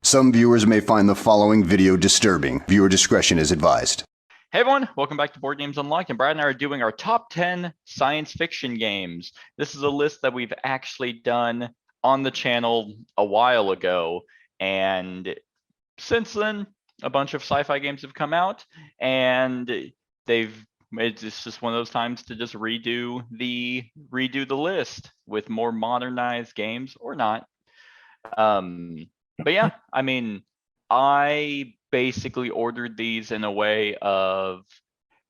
Some viewers may find the following video disturbing. Viewer discretion is advised. Hey everyone, welcome back to Board Games Unlocked, and Brad and I are doing our top 10 science fiction games. This is a list that we've actually done on the channel a while ago, and since then, a bunch of sci-fi games have come out, and it's just one of those times to just redo the list with more modernized games or not. But yeah, I mean, I basically ordered these in a way of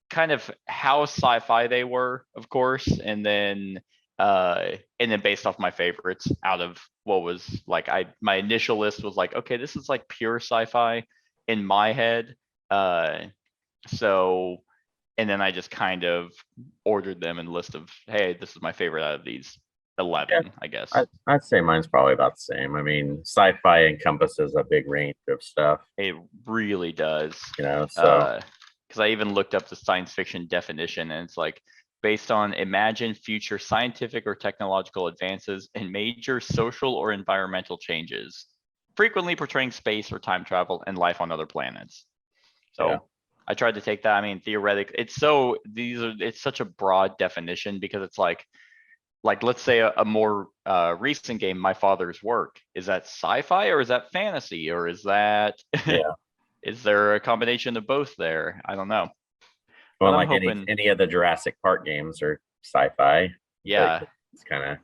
kind of how sci-fi they were, of course, and then based off my favorites out of what was like my initial list was like, okay, this is like pure sci-fi in my head. So and then I just kind of ordered them in a list of, hey, this is my favorite out of these 11, I guess. I'd say mine's probably about the same. I mean, sci-fi encompasses a big range of stuff. It really does. So because I even looked up the science fiction definition, and it's like based on imagined future scientific or technological advances and major social or environmental changes, frequently portraying space or time travel and life on other planets. So yeah. I tried to take that. I mean, theoretically, it's such a broad definition because it's like let's say a more recent game, My Father's Work. Is that sci-fi or is that fantasy or is that is there a combination of both there? I don't know. Well, like any of the Jurassic Park games are sci-fi. Yeah. It's kind of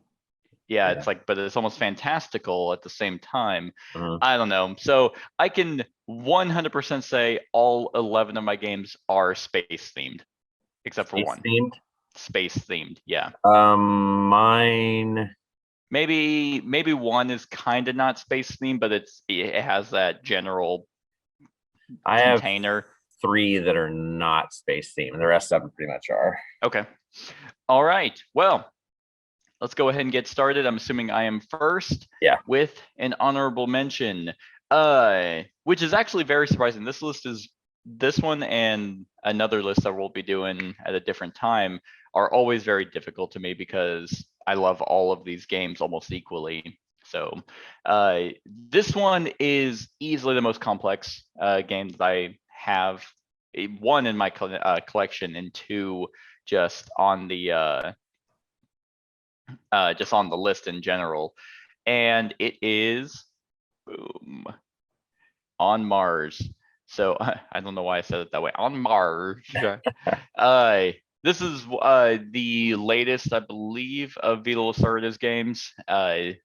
it's like, but it's almost fantastical at the same time. I don't know. So I can 100% say all 11 of my games are space themed, except for one. Space themed, yeah. Mine maybe one is kind of not space themed, but it has that general container. Have 3 that are not space themed. The rest of them pretty much are. Okay. All right. Well, let's go ahead and get started. I'm assuming I am first. Yeah. With an honorable mention, which is actually very surprising. This list is this one and another list that we'll be doing at a different time are always very difficult to me because I love all of these games almost equally. So this one is easily the most complex game that I have, 1 in my collection and 2 just on the list in general. And it is On Mars. So I don't know why I said it that way. On Mars. This is the latest, I believe, of Vital Lacerda's games.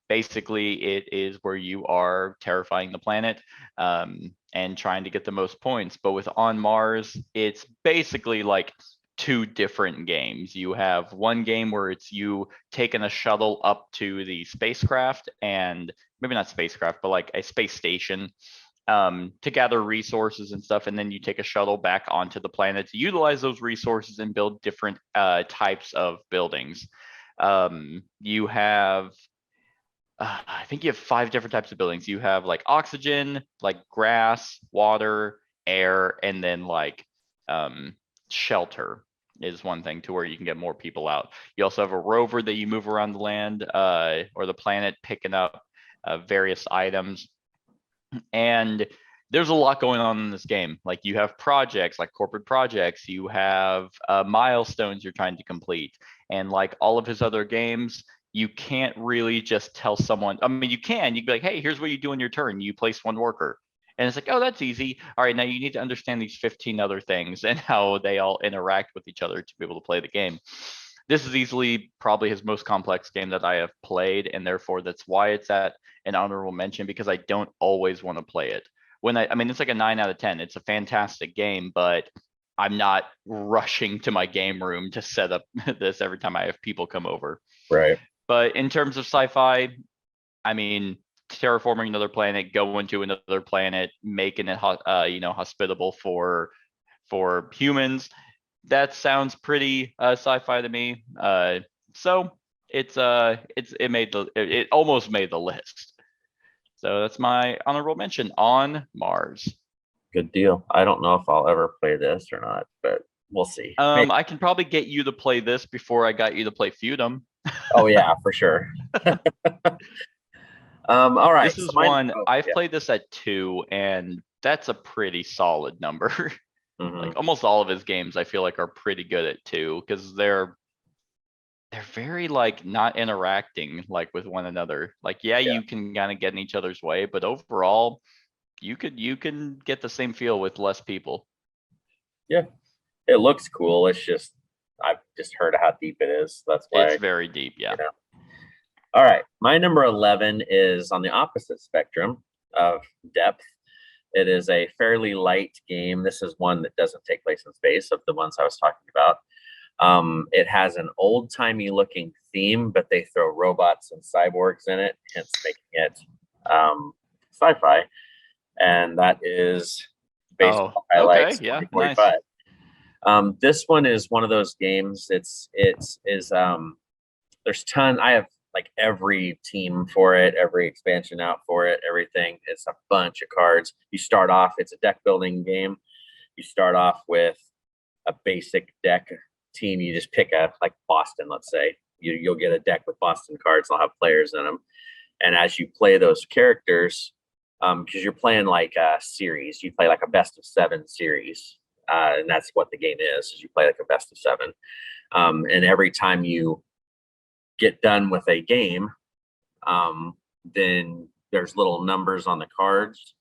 Basically, it is where you are terrifying the planet and trying to get the most points. But with On Mars, it's basically like 2 different games. You have one game where it's you taking a shuttle up to the spacecraft, and maybe not spacecraft, but like a space station, to gather resources and stuff, and then you take a shuttle back onto the planet to utilize those resources and build different types of buildings. You have, I think you have 5 different types of buildings. You have like oxygen, like grass, water, air, and then like shelter is one thing to where you can get more people out. You also have a rover that you move around the land or the planet picking up various items. And there's a lot going on in this game. Like you have projects, like corporate projects, you have milestones you're trying to complete. And like all of his other games, you can't really just tell someone, I mean, you'd be like, hey, here's what you do in your turn. You place 1 worker. And it's like, oh, that's easy. All right, now you need to understand these 15 other things and how they all interact with each other to be able to play the game. This is easily probably his most complex game that I have played, and therefore that's why it's at an honorable mention, because I don't always want to play it. I mean, it's like a 9 out of 10. It's a fantastic game, but I'm not rushing to my game room to set up this every time I have people come over. Right. But in terms of sci-fi, I mean, terraforming another planet, going to another planet, making it hospitable for humans. That sounds pretty sci-fi to me. So it almost made the list. So that's my honorable mention, On Mars. Good deal. I don't know if I'll ever play this or not, but we'll see. I can probably get you to play this before I got you to play Feudum. Oh yeah, for sure. All right. This is mine- one oh, I've yeah. played this at 2, and that's a pretty solid number. Mhm. Like almost all of his games, I feel like are pretty good at 2 because they're very like not interacting like with one another. Like yeah, Yeah. you can kind of get in each other's way, but overall, you can get the same feel with less people. It looks cool. It's just I've just heard how deep it is. That's why. It's very deep, yeah. You know. All right, my number 11 is on the opposite spectrum of depth. It is a fairly light game. This is one that doesn't take place in space of the ones I was talking about. It has an old-timey looking theme, but they throw robots and cyborgs in it, hence making it sci-fi. And that is Baseball Highlights okay, yeah, 2045. nice. This one is one of those games. It's there's I have like every team for it, every expansion out for it, everything. It's a bunch of cards. You start off, it's a deck building game. You start off with a basic deck team. You just pick a like Boston, let's say. You'll get a deck with Boston cards. They'll have players in them. And as you play those characters, because you're playing like a series, you play like a best of 7 series. And that's what the game is you play like a best of 7. And every time you get done with a game, then there's little numbers on the cards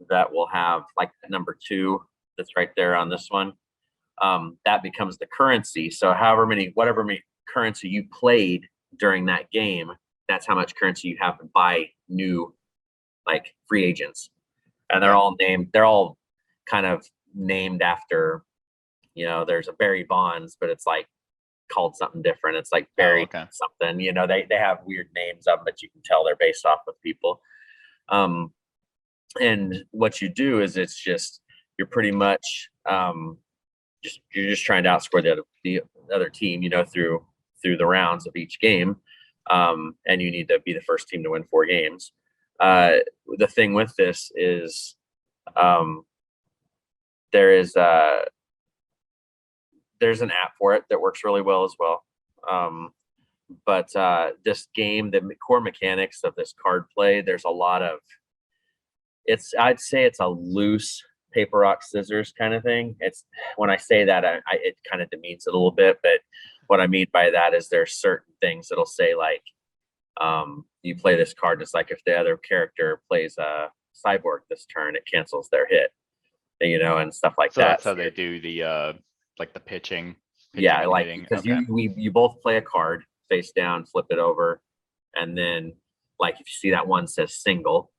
that will have like number 2 that's right there on this one. That becomes the currency. So whatever many currency you played during that game, that's how much currency you have to buy new like free agents. And they're all kind of named after, there's a Barry Bonds, but it's like called something different. It's like Barry something, they have weird names of them, but you can tell they're based off of people. And what you do is it's just, you're pretty much, you're just trying to outscore the other team, through the rounds of each game. And you need to be the first team to win 4 games. The thing with this is, there's an app for it that works really well as well. But this game, the core mechanics of this card play, there's a lot of, I'd say it's a loose paper, rock, scissors kind of thing. It's, when I say that, it kind of demeans it a little bit, but what I mean by that is there's certain things that'll say like, you play this card, it's like if the other character plays a cyborg this turn, it cancels their hit, and stuff like So that. that's how they do the like the pitching Yeah, and like hitting. because Okay. you both play a card face down, flip it over, and then like if you see that one says single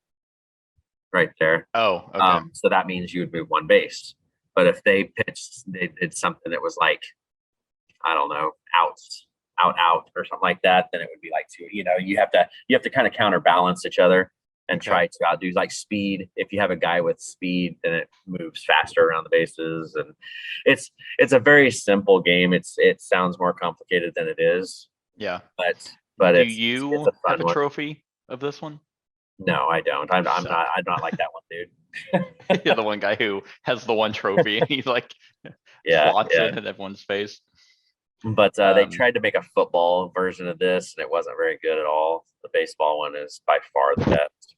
right there, Oh, okay. so that means you would move 1 base. But if they did something that was like, I don't know, out or something like that, then it would be like 2. You have to kind of counterbalance each other and try to outdo like speed. If you have a guy with speed, then it moves faster around the bases. And it's a very simple game. It sounds more complicated than it is. Yeah. But do it's you a fun have a one. trophy of this one? No, I don't. I'm So- not like that one, dude. You're the one guy who has the one trophy and he's like Yeah, slots yeah. it in everyone's face. But they tried to make a football version of this, and it wasn't very good at all. The baseball one is by far the best.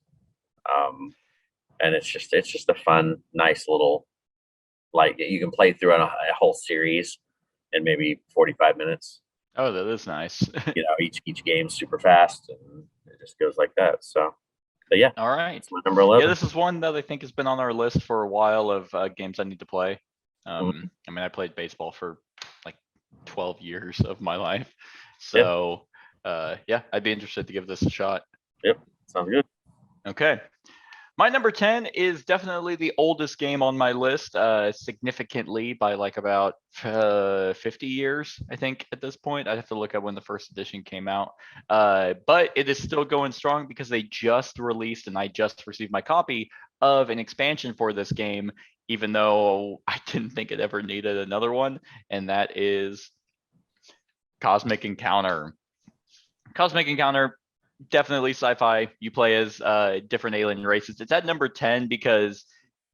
And it's just a fun, nice little, like you can play through a whole series in maybe 45 minutes. Oh, that is nice. Each game's super fast, and it just goes like that. So, but yeah, All right. it's my number 11. Yeah, this is one that I think has been on our list for a while of games I need to play. I mean, I played baseball for like 12 years of my life. So, yeah, I'd be interested to give this a shot. Yep, sounds good. Okay. My number 10 is definitely the oldest game on my list, significantly by like about 50 years, I think, at this point. I'd have to look at when the first edition came out. But it is still going strong because they just released, and I just received my copy of an expansion for this game, even though I didn't think it ever needed another one, and that is Cosmic Encounter. Cosmic Encounter, definitely sci-fi. You play as different alien races. It's at number 10 because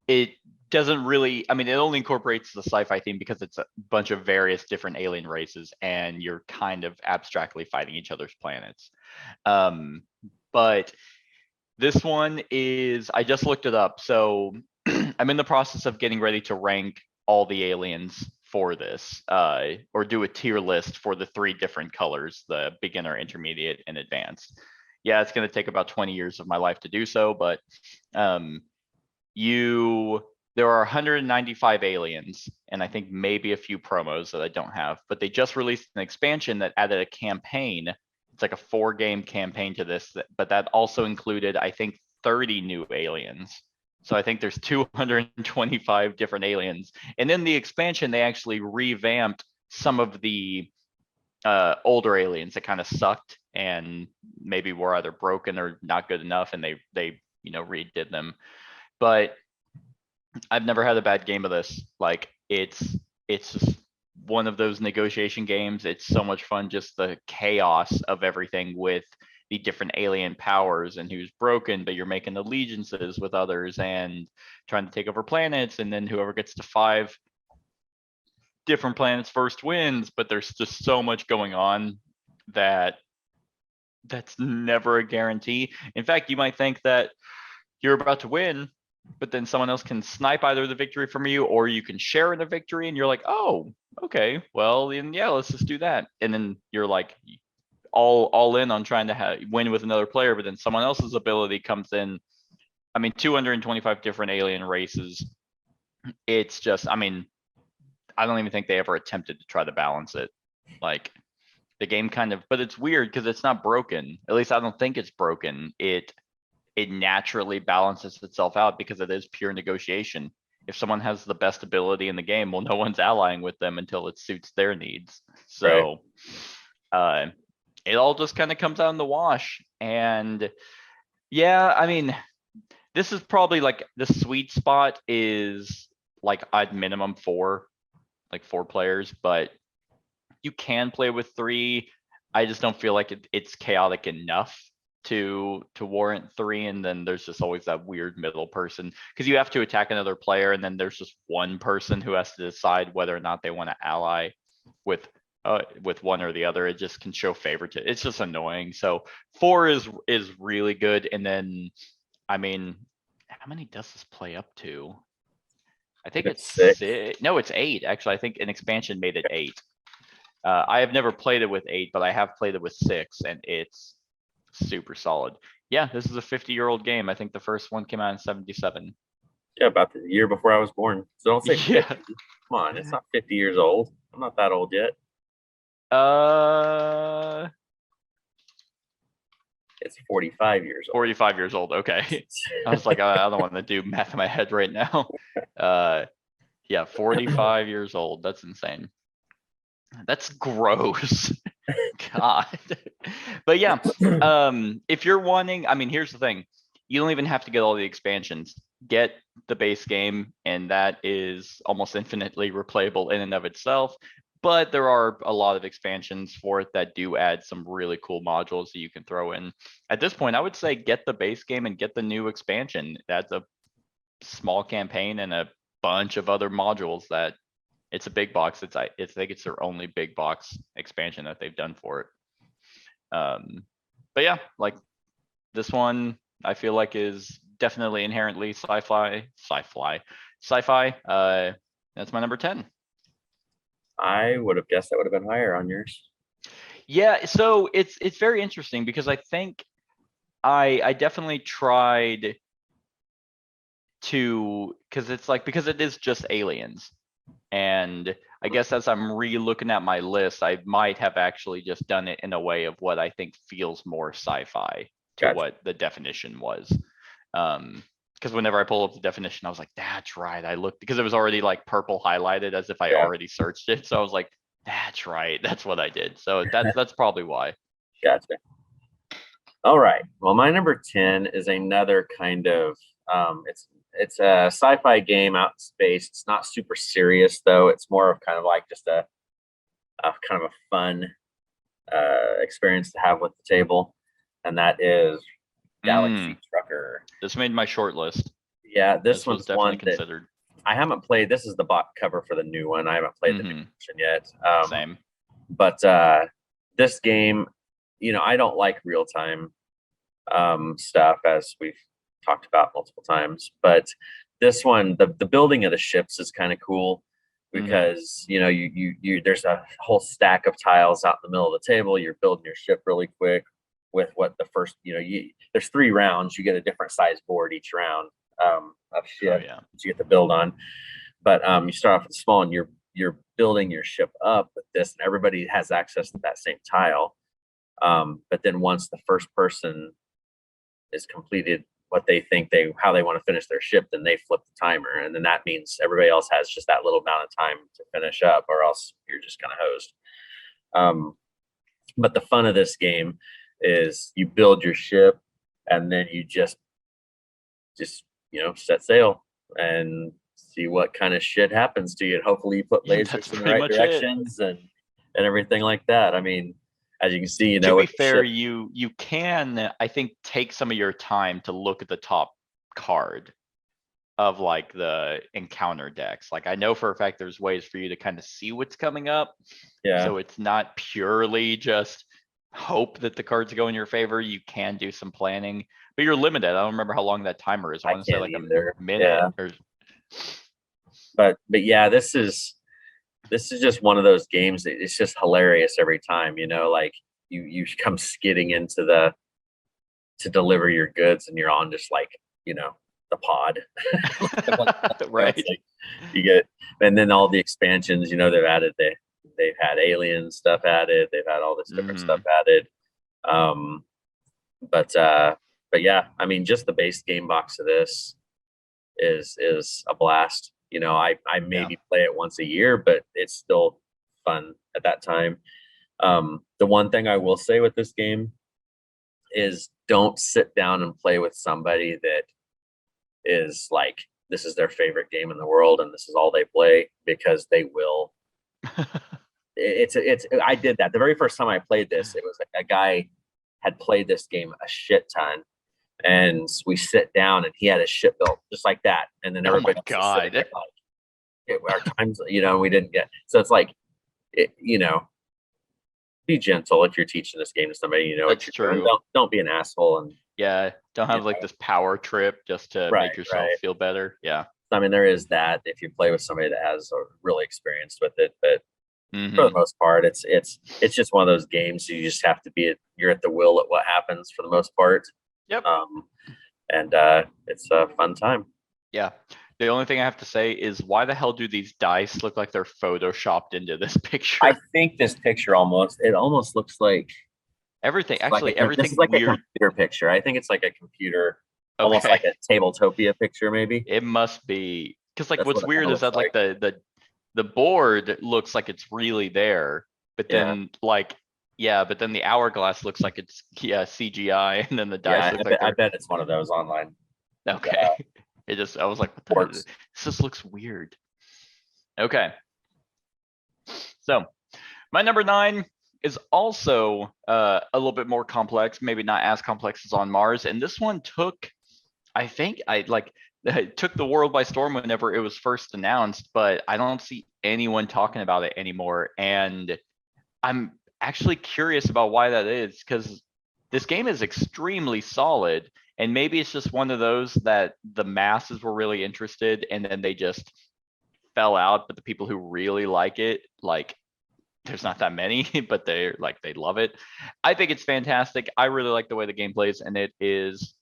it doesn't really, it only incorporates the sci-fi theme because it's a bunch of various different alien races and you're kind of abstractly fighting each other's planets. But This one is, I just looked it up. So I'm in the process of getting ready to rank all the aliens for this, or do a tier list for the 3 different colors, the beginner, intermediate, and advanced. Yeah, it's going to take about 20 years of my life to do so, but there are 195 aliens, and I think maybe a few promos that I don't have, but they just released an expansion that added a campaign. It's like a 4-game campaign to this, but that also included, I think, 30 new aliens. So I think there's 225 different aliens. And in the expansion, they actually revamped some of the older aliens that kind of sucked and maybe were either broken or not good enough, and they redid them. But I've never had a bad game of this. Like, it's just one of those negotiation games. It's so much fun, just the chaos of everything with the different alien powers and who's broken, but you're making allegiances with others and trying to take over planets, and then whoever gets to 5 different planets first wins. But there's just so much going on that's never a guarantee. In fact, you might think that you're about to win, but then someone else can snipe either the victory from you, or you can share in the victory, and you're like, oh, okay, well, then yeah, let's just do that. And then you're like all in on trying to win with another player, but then someone else's ability comes in. I mean, 225 different alien races. It's just, I mean, I don't even think they ever attempted to try to balance it. Like, the game kind of, but it's weird because it's not broken. At least I don't think it's broken. It naturally balances itself out because it is pure negotiation. If someone has the best ability in the game, well, no one's allying with them until it suits their needs. So it all just kind of comes out in the wash. And yeah, I mean, this is probably like the sweet spot is like at minimum 4 players, but you can play with 3. I just don't feel like it's chaotic enough to warrant 3. And then there's just always that weird middle person, because you have to attack another player, and then there's just one person who has to decide whether or not they want to ally with one or the other. It just can show favoritism. It's just annoying. So 4 is really good. And then, I mean, how many does this play up to? I think it's 6. No, it's 8. Actually, I think an expansion made it 8. I have never played it with 8, but I have played it with 6, and it's super solid. Yeah, this is a 50-year-old game. I think the first one came out in 77. Yeah, about the year before I was born. So don't say 50. Yeah. Come on, it's not 50 years old. I'm not that old yet. It's 45 years old. 45 years old. Okay. I was like, I don't want to do math in my head right now. Yeah, 45 years old. That's insane. That's gross. God. But yeah, if you're wanting, I mean, here's the thing. You don't even have to get all the expansions. Get the base game, and that is almost infinitely replayable in and of itself. But there are a lot of expansions for it that do add some really cool modules that you can throw in. At this point, I would say get the base game and get the new expansion. That's a small campaign and a bunch of other modules that it's a big box. I think it's their only big box expansion that they've done for it. But yeah, like this one, I feel like is definitely inherently sci-fi. That's my number 10. I would have guessed that would have been higher on yours. Yeah, so it's very interesting because I think I definitely tried to, because it is just aliens. And I guess as I'm re-looking at my list, I might have actually just done it in a way of what I think feels more sci-fi to what the definition was. Because whenever I pull up the definition, I was like, that's right. I looked, because it was already like purple highlighted as if I already searched it. So I was like, that's right. That's what I did. So that's probably why. Gotcha. All right. Well, my number 10 is another kind of, it's a sci-fi game out in space. It's not super serious though. It's more of kind of like just a kind of a fun experience to have with the table. And that is Galaxy Trucker. This made my short list. Yeah, this was one's definitely one considered. I haven't played. This is the bot cover for the new one. I haven't played the new version yet. Same. But this game, I don't like real time stuff, as we've talked about multiple times. But this one, the building of the ships is kind of cool because you know you there's a whole stack of tiles out in the middle of the table. You're building your ship really quick with what the first, you know, there's 3 rounds. You get a different size board each round of ship that you get to build on. But you start off with small, and you're building your ship up with this, and everybody has access to that same tile. But then once the first person is completed what they think how they want to finish their ship, then they flip the timer, and then that means everybody else has just that little amount of time to finish up, or else you're just kind of hosed. But the fun of this game is you build your ship, and then you just you know, set sail and see what kind of shit happens to you. And hopefully you put lasers in the right directions and everything like that. I mean, as you can see, you know, to be fair, you can, I think, take some of your time to look at the top card of like the encounter decks. Like I know for a fact there's ways for you to kind of see what's coming up. Yeah. So it's not purely just hope that the cards go in your favor. You can do some planning, but you're limited. I don't remember how long that timer is. I want to say like a minute or. But yeah, this is just one of those games that it's just hilarious every time, you know, like you come skidding into to deliver your goods, and you're on just like, you know, the pod. Right. Like, you get, and then all the expansions, you know, they've had alien stuff added, they've had all this different stuff added. But yeah, I mean, just the base game box of this is a blast. You know, I maybe play it once a year, but it's still fun at that time. The one thing I will say with this game is don't sit down and play with somebody that is like, this is their favorite game in the world and this is all they play, because they will. I did that the very first time I played this. It was like a guy had played this game a shit ton, and we sit down and he had a ship built just like that, and then everybody our times, you know, we didn't get. So it's like, you know, be gentle if you're teaching this game to somebody, you know. That's true. Don't be an asshole, and don't have like this power trip just to make yourself feel better. I mean, there is that if you play with somebody that has really experienced with it, but for the most part, it's just one of those games. You just have to you're at the will at what happens for the most part. Yep. And it's a fun time. Yeah. The only thing I have to say is, why the hell do these dice look like they're photoshopped into this picture? I think this picture almost looks like everything. Actually, everything's like weird. A computer picture. I think it's like a computer, almost like a Tabletopia picture, maybe. It must be, because like what's weird is that like the board looks like it's really there, but then but then the hourglass looks like it's CGI, and then the dice. I bet it's one of those online. Okay. I was like, what this just looks weird. Okay. So my number 9 is also a little bit more complex, maybe not as complex as On Mars. And this one took the world by storm whenever it was first announced, but I don't see anyone talking about it anymore. And I'm actually curious about why that is, because this game is extremely solid. And maybe it's just one of those that the masses were really interested, and then they just fell out. But the people who really like it, like, there's not that many, but they love it. I think it's fantastic. I really like the way the game plays, and it is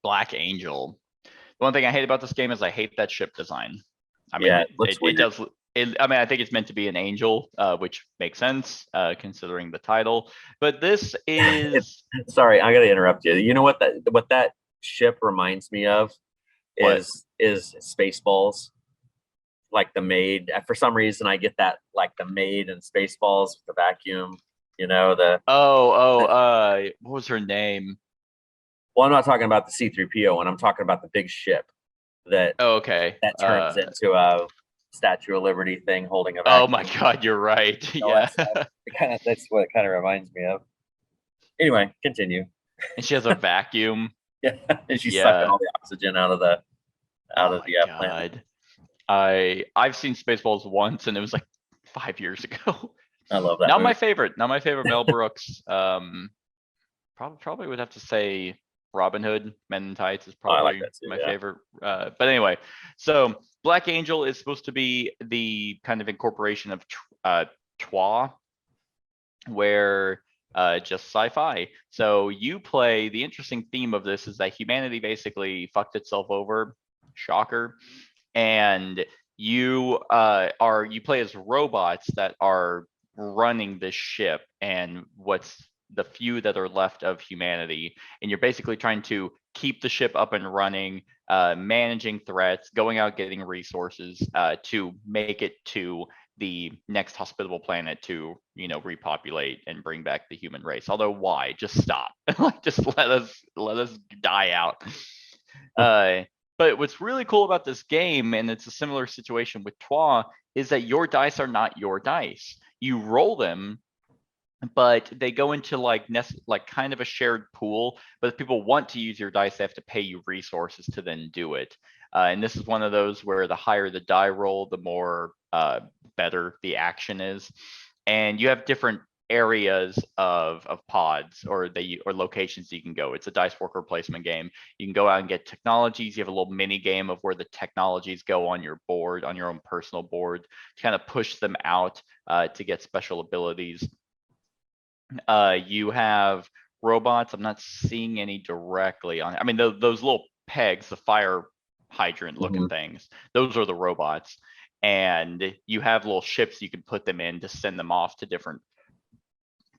Black Angel. The one thing I hate about this game is I hate that ship design. I mean, it does. I mean, I think it's meant to be an angel, which makes sense considering the title. But this is. Sorry, I got to interrupt you. You know what that ship reminds me of is Spaceballs, like the maid. For some reason, I get that, like the maid and Spaceballs with the vacuum. You know what was her name? Well, I'm not talking about the C-3PO one. I'm talking about the big ship that. Oh, okay. That turns into a Statue of Liberty thing holding a vacuum. Oh my God, you're right. Yeah. That's what it kind of reminds me of. Anyway, continue. And she has a vacuum. Yeah, and she's sucking all the oxygen out of the planet. I've seen Spaceballs once, and it was like 5 years ago. I love that. Not my favorite Mel Brooks probably would have to say Robin Hood. Men in Tights is Oh, I like probably that too, my yeah. favorite. But anyway, so Black Angel is supposed to be the kind of incorporation of Twa, where just sci-fi. So you play, the interesting theme of this is that humanity basically fucked itself over, shocker, and you you play as robots that are running this ship and what's the few that are left of humanity, and you're basically trying to keep the ship up and running, managing threats, going out getting resources to make it to the next hospitable planet to, you know, repopulate and bring back the human race. Although why? Just stop. Like just let us die out. But what's really cool about this game, and it's a similar situation with Twa, is that your dice are not your dice. You roll them, but they go into like kind of a shared pool. But if people want to use your dice, they have to pay you resources to then do it. And this is one of those where the higher the die roll, the more better the action is. And you have different areas of pods or locations you can go. It's a dice worker placement game. You can go out and get technologies. You have a little mini game of where the technologies go on your board, on your own personal board, to kind of push them out to get special abilities. You have robots. I'm not seeing any directly on. I mean, those little pegs, the fire hydrant looking things, those are the robots. And you have little ships you can put them in to send them off to different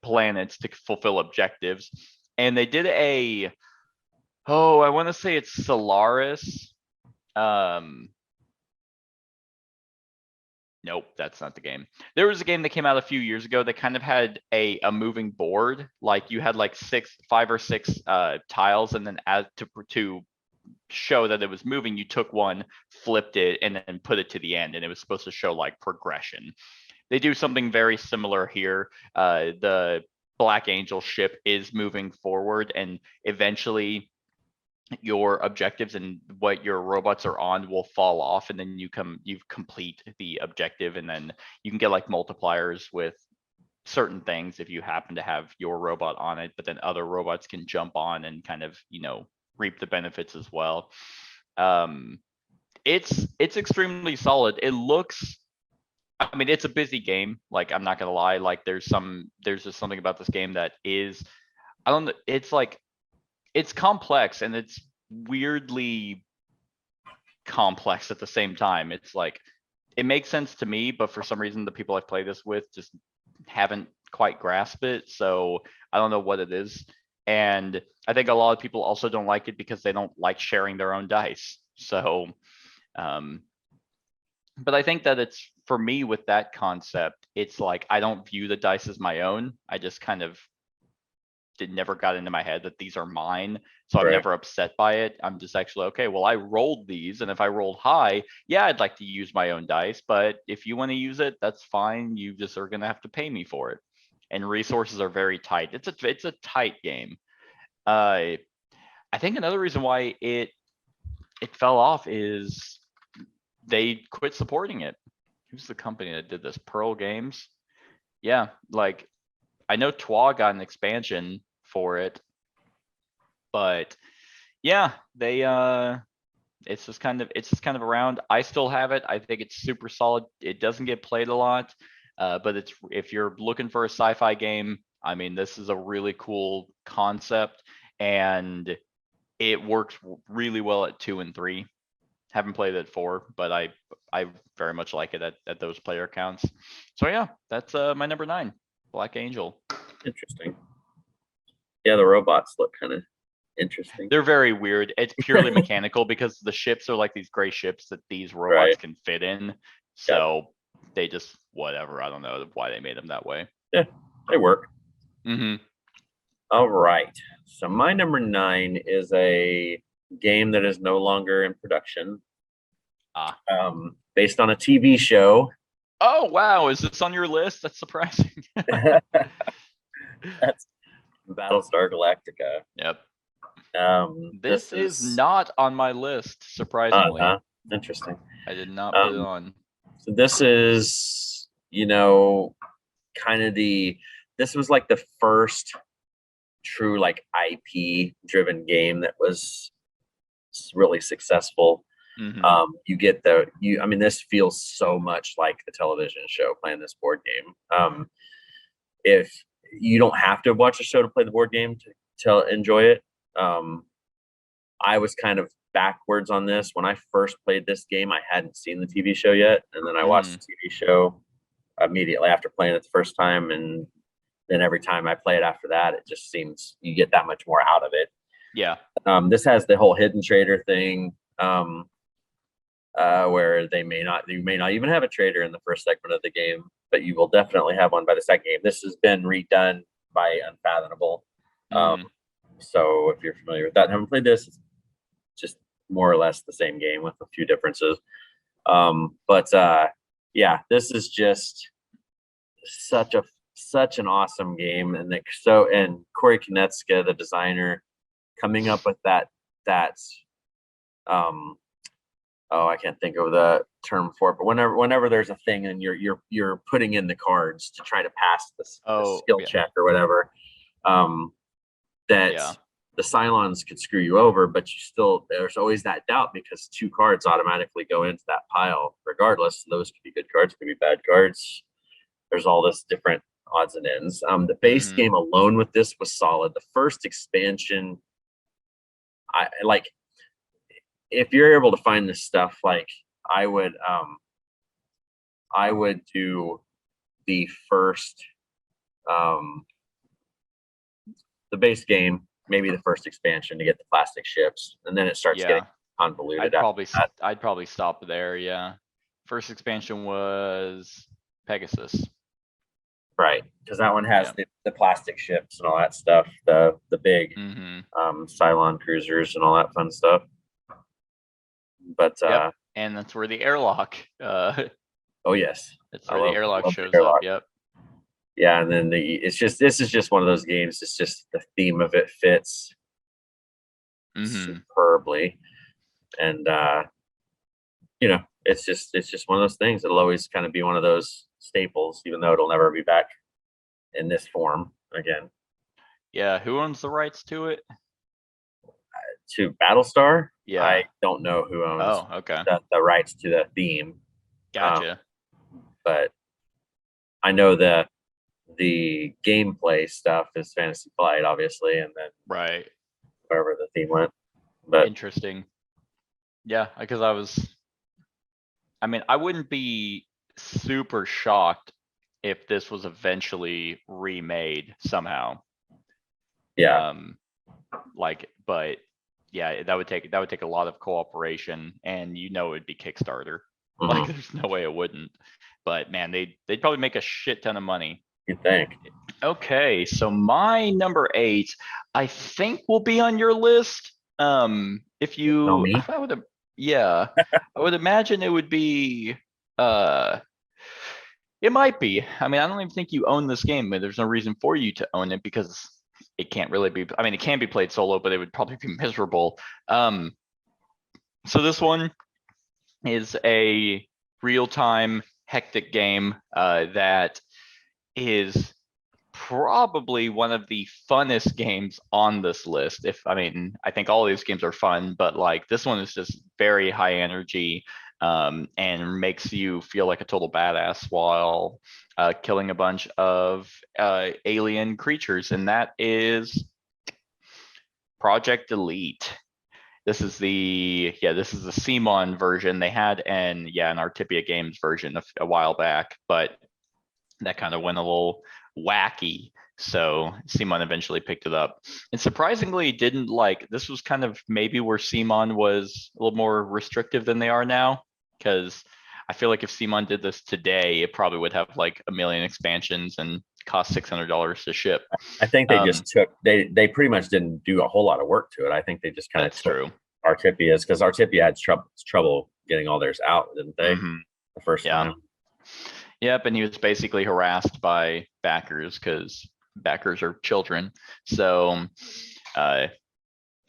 planets to fulfill objectives. And they did I want to say it's Solaris. Nope, that's not the game. There was a game that came out a few years ago that kind of had a moving board. Like you had like 5 or 6 tiles, and then as to show that it was moving, you took one, flipped it, and then put it to the end, and it was supposed to show like progression. They do something very similar here. The Black Angel ship is moving forward, and eventually your objectives and what your robots are on will fall off, and then you complete the objective, and then you can get like multipliers with certain things if you happen to have your robot on it, but then other robots can jump on and kind of, you know, reap the benefits as well. It's extremely solid. It looks, I mean, it's a busy game. Like, I'm not gonna lie. Like, there's just something about this game that is, I don't know. It's like, it's complex, and it's weirdly complex at the same time. It's like, it makes sense to me, but for some reason, the people I've played this with just haven't quite grasped it. So I don't know what it is. And I think a lot of people also don't like it because they don't like sharing their own dice. So, but I think that it's, for me with that concept, it's like, I don't view the dice as my own. I just kind of never got into my head that these are mine. So I'm Right. never upset by it. I'm just actually, okay, well, I rolled these, and if I rolled high, yeah, I'd like to use my own dice, but if you want to use it, that's fine. You just are going to have to pay me for it. And resources are very tight. It's a tight game. I think another reason why it fell off is they quit supporting it. Who's the company that did this? Pearl Games. Yeah, like, I know Twa got an expansion for it, but yeah, they it's just kind of around. I still have it. I think it's super solid. It doesn't get played a lot, but it's, if you're looking for a sci-fi game, I mean, this is a really cool concept, and it works really well at 2 and 3. Haven't played it at 4, but I very much like it at those player counts. So yeah, that's my number 9, Black Angel. Interesting. Yeah, the robots look kind of interesting. They're very weird. It's purely mechanical because the ships are like these gray ships that these robots Right. can fit in. So they just, whatever. I don't know why they made them that way. Yeah, they work. Mm-hmm. All right. So my number 9 is a game that is no longer in production. Based on a TV show. Oh, wow. Is this on your list? That's surprising. That's Battlestar Galactica. Yep. This is not on my list, surprisingly. Interesting. I did not put it on. So this is, you know, kind of this was like the first true like IP driven game that was really successful. Mhm. You get I mean, this feels so much like the television show playing this board game. If you don't have to watch a show to play the board game to enjoy it. I was kind of backwards on this. When I first played this game, I hadn't seen the TV show yet, and then I watched the Mhm. TV show immediately after playing it the first time, and then every time I play it after that, it just seems you get that much more out of it. Yeah. This has the whole hidden trader thing, where you may not even have a trader in the first segment of the game, but you will definitely have one by the second game. This has been redone by Unfathomable. Um, Mhm. so if you're familiar with that and haven't played this, it's just more or less the same game with a few differences. But yeah, this is just such a such an awesome game, and Corey Konetska, the designer, coming up with that um oh, I can't think of the term for it, but whenever there's a thing and you're putting in the cards to try to pass the Oh, skill yeah. check or whatever, um, that Yeah. the Cylons could screw you over, but there's always that doubt because two cards automatically go into that pile regardless. Those could be good cards, could be bad cards. There's all this different odds and ends. The base Mhm. game alone with this was solid. The first expansion, I like. If you're able to find this stuff, like I would, I would do the first, um, the base game, maybe the first expansion to get the plastic ships, and then it starts getting Yeah. convoluted after that. I'd probably stop there, yeah. First expansion was Pegasus. Right, because that one has Yeah. the plastic ships and all that stuff, the big Mhm. Cylon cruisers and all that fun stuff. But Yep. And that's where the airlock oh yes, that's I where the love airlock the shows up. airlock. Yep. Yeah, and then this is just one of those games. It's just the theme of it fits Mhm. superbly, and it's just one of those things. It'll always kind of be one of those staples, even though it'll never be back in this form again. Yeah, who owns the rights to it? To Battlestar, I Yeah. don't know who owns Oh, okay. the rights to the theme, um, Gotcha. but I know the gameplay stuff is Fantasy Flight, obviously, and then Right. wherever the theme went. But Interesting. Yeah, because I mean, I wouldn't be super shocked if this was eventually remade somehow. yeah, But yeah, that would take a lot of cooperation, and it'd be Kickstarter. Like, mhm, there's no way it wouldn't. But man, they'd probably make a shit ton of money. you think? Okay, so my number 8, I think will be on your list. Tell me. If I would, yeah, I would imagine it would be. Uh, it might be. I mean, I don't even think you own this game, but there's no reason for you to own it because it can't really be. I mean, it can be played solo, but it would probably be miserable. So this one is a real-time hectic game that is probably one of the funnest games on this list. I think all these games are fun, but like this one is just very high energy, and makes you feel like a total badass while killing a bunch of alien creatures, and that is Project Elite. This is the CMON version. They had an Artipia Games version a while back, but that kind of went a little wacky. So CMON eventually picked it up. And surprisingly didn't this was kind of maybe where CMON was a little more restrictive than they are now. Because I feel like if CMON did this today, it probably would have like a million expansions and cost $600 to ship. I think they just took they pretty much didn't do a whole lot of work to it. I think they just kind of That's took true. Artipia's because Artipia had trouble getting all theirs out, didn't they? Mhm. The first Yeah. time. Yep, and he was basically harassed by backers because backers are children. So,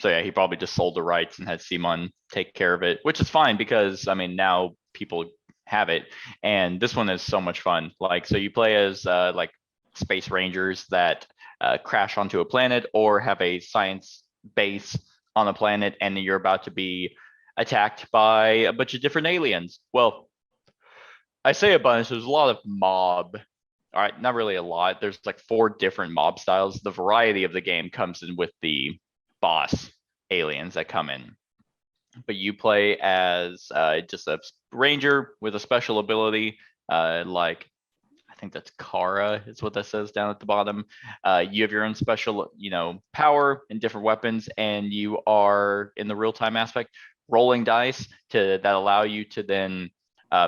he probably just sold the rights and had Simon take care of it, which is fine because I mean now people have it, and this one is so much fun. Like, so you play as like space rangers that crash onto a planet or have a science base on a planet, and you're about to be attacked by a bunch of different aliens. Well, I say a bunch, there's a lot of mob. All right, not really a lot. There's like 4 different mob styles. The variety of the game comes in with the boss aliens that come in. But you play as just a ranger with a special ability, like I think that's Kara is what that says down at the bottom. You have your own special, power and different weapons, and you are in the real-time aspect rolling dice that allow you to then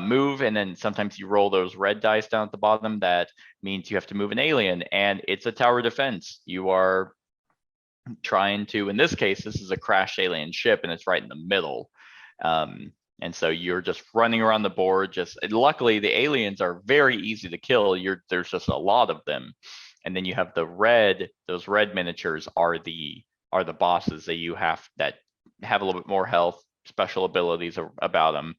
move, and then sometimes you roll those red dice down at the bottom. That means you have to move an alien, and it's a tower defense. You are trying to, in this case, this is a crashed alien ship, and it's right in the middle. And so you're just running around the board. Luckily, the aliens are very easy to kill. There's just a lot of them, and then you have those red miniatures are the bosses that have a little bit more health, special abilities about them,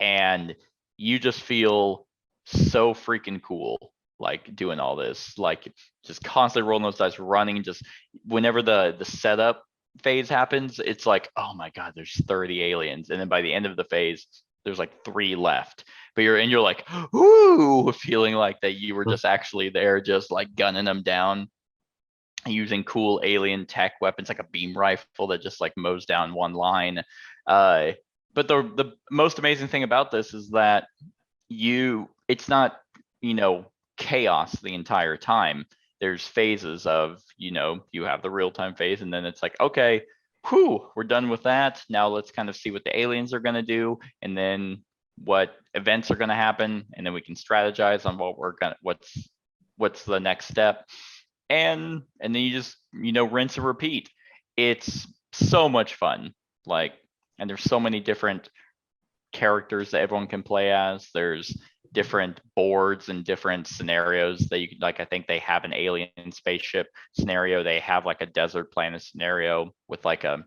and you just feel so freaking cool, like doing all this, like just constantly rolling those dice, running. Just whenever the setup phase happens, it's like, oh my god, there's 30 aliens, and then by the end of the phase there's like 3 left, but you're like, ooh, feeling like that you were just actually there, just like gunning them down using cool alien tech weapons, like a beam rifle that just like mows down one line. But the most amazing thing about this is that it's not chaos the entire time. There's phases of, you have the real-time phase, and then it's like, okay, we're done with that. Now let's kind of see what the aliens are going to do, and then what events are going to happen, and then we can strategize on what's the next step. And then you just, rinse and repeat. It's so much fun. And there's so many different characters that everyone can play as. There's different boards and different scenarios that you like. I think they have an alien spaceship scenario. They have like a desert planet scenario with like a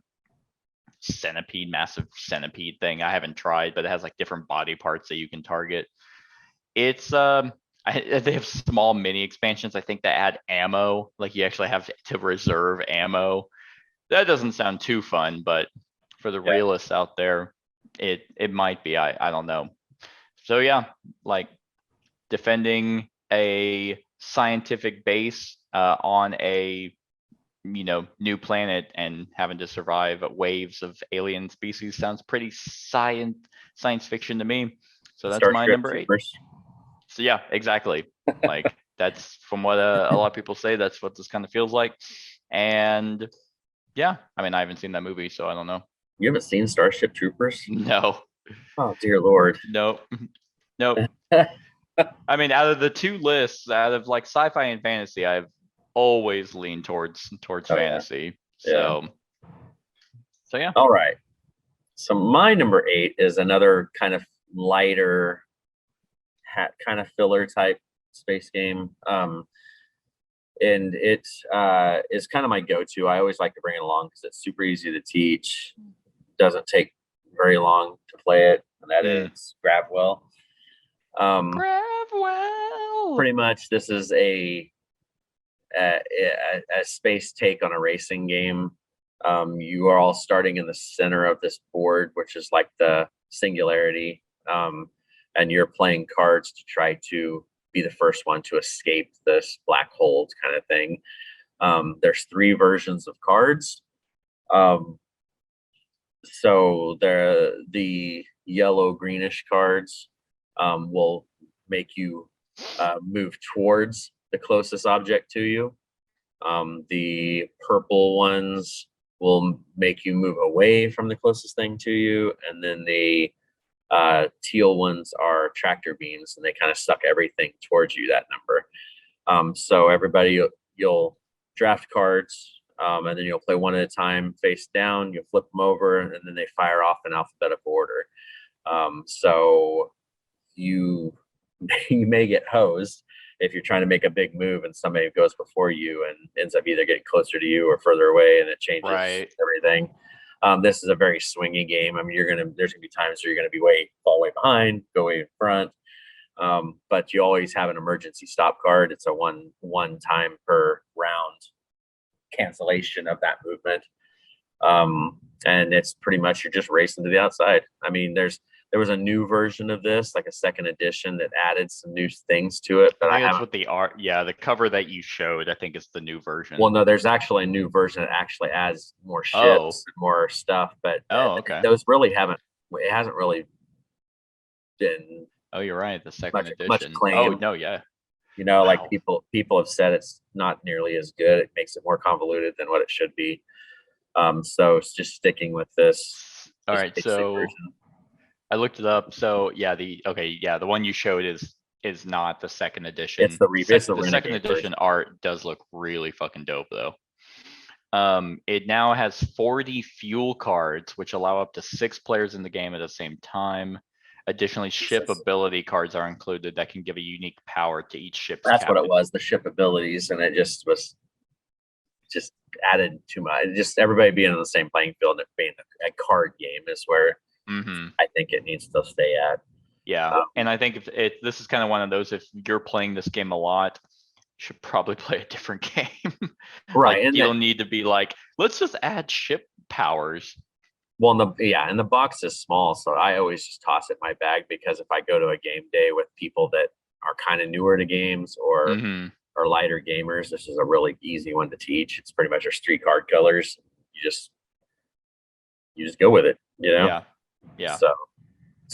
massive centipede thing. I haven't tried, but it has like different body parts that you can target. It's they have small mini expansions, I think, that add ammo. Like you actually have to reserve ammo. That doesn't sound too fun, but for the realists out there, it might be. I don't know. So yeah, like defending a scientific base on a new planet and having to survive waves of alien species sounds pretty science fiction to me. So that's my number 8. So yeah, exactly. Like that's from what a lot of people say. That's what this kind of feels like. And yeah, I mean, I haven't seen that movie, so I don't know. You haven't seen Starship Troopers? No. Oh dear Lord. Nope. I mean, out of the 2 lists, out of like sci-fi and fantasy, I've always leaned towards fantasy. Yeah. So yeah. All right. So my number 8 is another kind of lighter, kind of filler type space game. And it is kind of my go-to. I always like to bring it along because it's super easy to teach. Doesn't take very long to play it, and that is Gravwell. Pretty much, this is a space take on a racing game. You are all starting in the center of this board, which is like the singularity, and you're playing cards to try to be the first one to escape this black hole kind of thing. There's 3 versions of cards. So the yellow greenish cards will make you move towards the closest object to you. The purple ones will make you move away from the closest thing to you, and then the teal ones are tractor beams, and they kind of suck everything towards you, that number. So everybody, you'll draft cards, and then you'll play one at a time face down. You'll flip them over, and then they fire off in alphabetical order. So you may get hosed if you're trying to make a big move and somebody goes before you and ends up either getting closer to you or further away, and it changes everything. This is a very swingy game. I mean, there's gonna be times where you're gonna be fall way behind, go way in front. But you always have an emergency stop card. It's a one time per round cancellation of that movement. And it's pretty much you're just racing to the outside. I mean, there was a new version of this, like a second edition that added some new things to it. But I think that's what the art. Yeah, the cover that you showed, I think it's the new version. Well, no, there's actually a new version that actually adds more ships, Oh. more stuff. But okay. those really haven't. It hasn't really been. Oh, you're right. The second edition. Much claim. Oh no, yeah. You know, like people have said it's not nearly as good. It makes it more convoluted than what it should be. So it's just sticking with this. All right, so version. I looked it up. So yeah, the one you showed is not the second edition. It's the second edition version. Art does look really fucking dope though. It now has 40 fuel cards, which allow up to 6 players in the game at the same time. Additionally, ship ability cards are included that can give a unique power to each ship's That's captain. what it was, the ship abilities, and it just was added too much. Just everybody being on the same playing field and it being a card game is where I think it needs to stay at. Yeah, and I think if this is kind of one of those, if you're playing this game a lot, you should probably play a different game. Right. Like, and you don't need to be like, let's just add ship powers. Well, and the box is small, so I always just toss it in my bag, because if I go to a game day with people that are kind of newer to games or lighter gamers, this is a really easy one to teach. It's pretty much our street card colors. You just go with it, you know? Yeah. So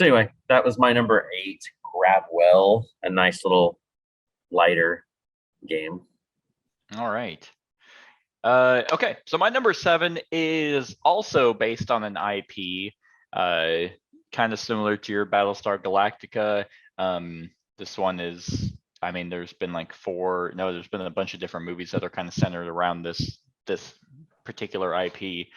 anyway, that was my number 8, Grabwell, a nice little lighter game. All right. Okay, so my number 7 is also based on an IP, kind of similar to your Battlestar Galactica. This one is, I mean, there's been a bunch of different movies that are kind of centered around this particular IP.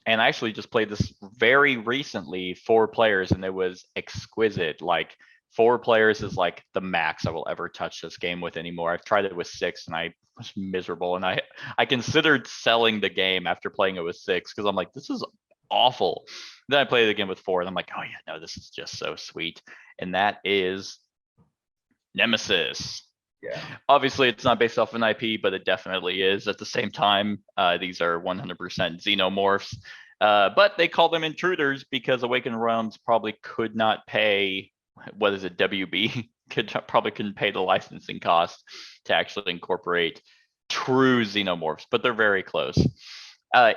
And I actually just played this very recently, 4 players, and it was exquisite. Like, 4 players is like the max I will ever touch this game with anymore. I've tried it with 6 and I was miserable, and I considered selling the game after playing it with 6 because I'm like, this is awful. Then I played it again with 4 and I'm like, oh yeah, no, this is just so sweet. And that is Nemesis. Yeah. Obviously, it's not based off an IP, but it definitely is at the same time. These are 100% xenomorphs, but they call them intruders because Awakened Realms probably could not pay, what is it, WB? Probably couldn't pay the licensing cost to actually incorporate true xenomorphs, but they're very close.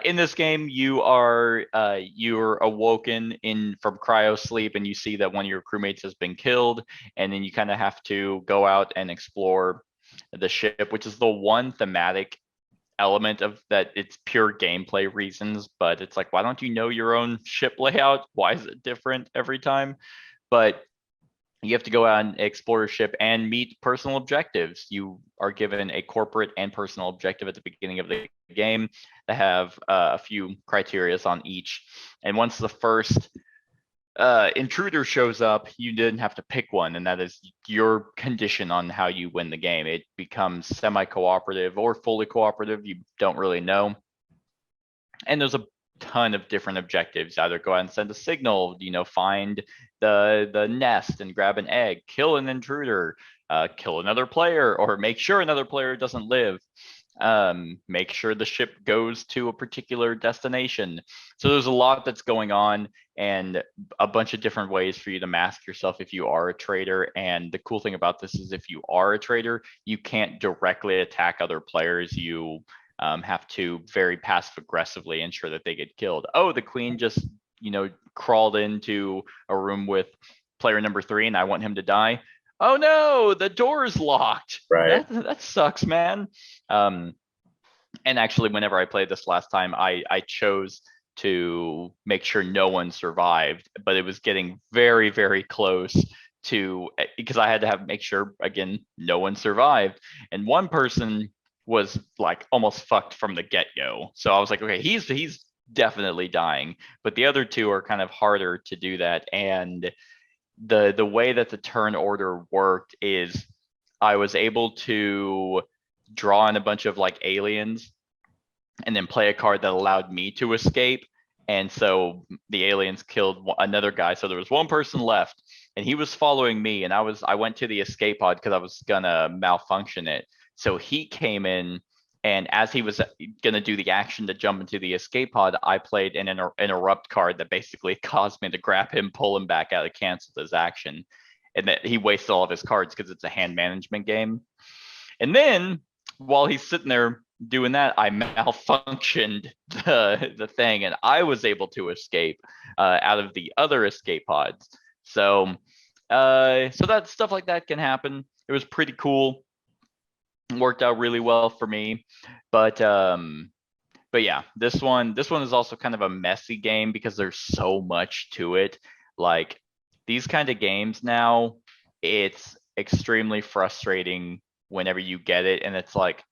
In this game, you're awoken from cryo sleep, and you see that one of your crewmates has been killed, and then you kind of have to go out and explore the ship, which is the one thematic element of that. It's pure gameplay reasons, but it's like, why don't you know your own ship layout? Why is it different every time? But you have to go out and explore a ship and meet personal objectives. You are given a corporate and personal objective at the beginning of the game that have a few criterias on each. And once the first intruder shows up, you didn't have to pick one, and that is your condition on how you win the game. It becomes semi-cooperative or fully cooperative. You don't really know. And there's a ton of different objectives. Either go out and send a signal, find the nest and grab an egg, kill an intruder, kill another player, or make sure another player doesn't live, make sure the ship goes to a particular destination. So there's a lot that's going on, and a bunch of different ways for you to mask yourself if you are a traitor. And the cool thing about this is, if you are a traitor, you can't directly attack other players. You have to very passive aggressively ensure that they get killed. Oh, the queen just crawled into a room with player number 3 and I want him to die. Oh no, the door is locked. Right. That sucks, man. And actually, whenever I played this last time, I chose to make sure no one survived, but it was getting very, very close to, because I had to make sure, again, no one survived. And one person was like almost fucked from the get-go. So I was like, okay, he's definitely dying, but the other 2 are kind of harder to do that. And the way that the turn order worked is I was able to draw in a bunch of like aliens and then play a card that allowed me to escape. And so the aliens killed another guy. So there was one person left, and he was following me. And I went to the escape pod because I was gonna malfunction it. So he came in, and as he was gonna do the action to jump into the escape pod, I played an interrupt card that basically caused me to grab him, pull him back out, and cancel his action. And that he wasted all of his cards because it's a hand management game. And then while he's sitting there doing that, I malfunctioned the thing, and I was able to escape out of the other escape pods. So that stuff like that can happen. It was pretty cool. Worked out really well for me. But yeah, this one is also kind of a messy game because there's so much to it. Like these kind of games now, it's extremely frustrating whenever you get it and it's like,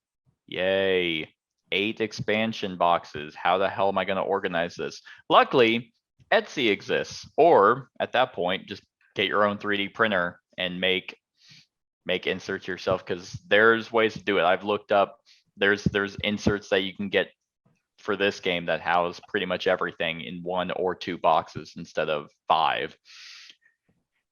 yay, 8 expansion boxes. How the hell am I going to organize this? Luckily, Etsy exists. Or at that point, just get your own 3D printer and make inserts yourself, because there's ways to do it. I've looked up, there's inserts that you can get for this game that house pretty much everything in 1 or 2 boxes instead of 5.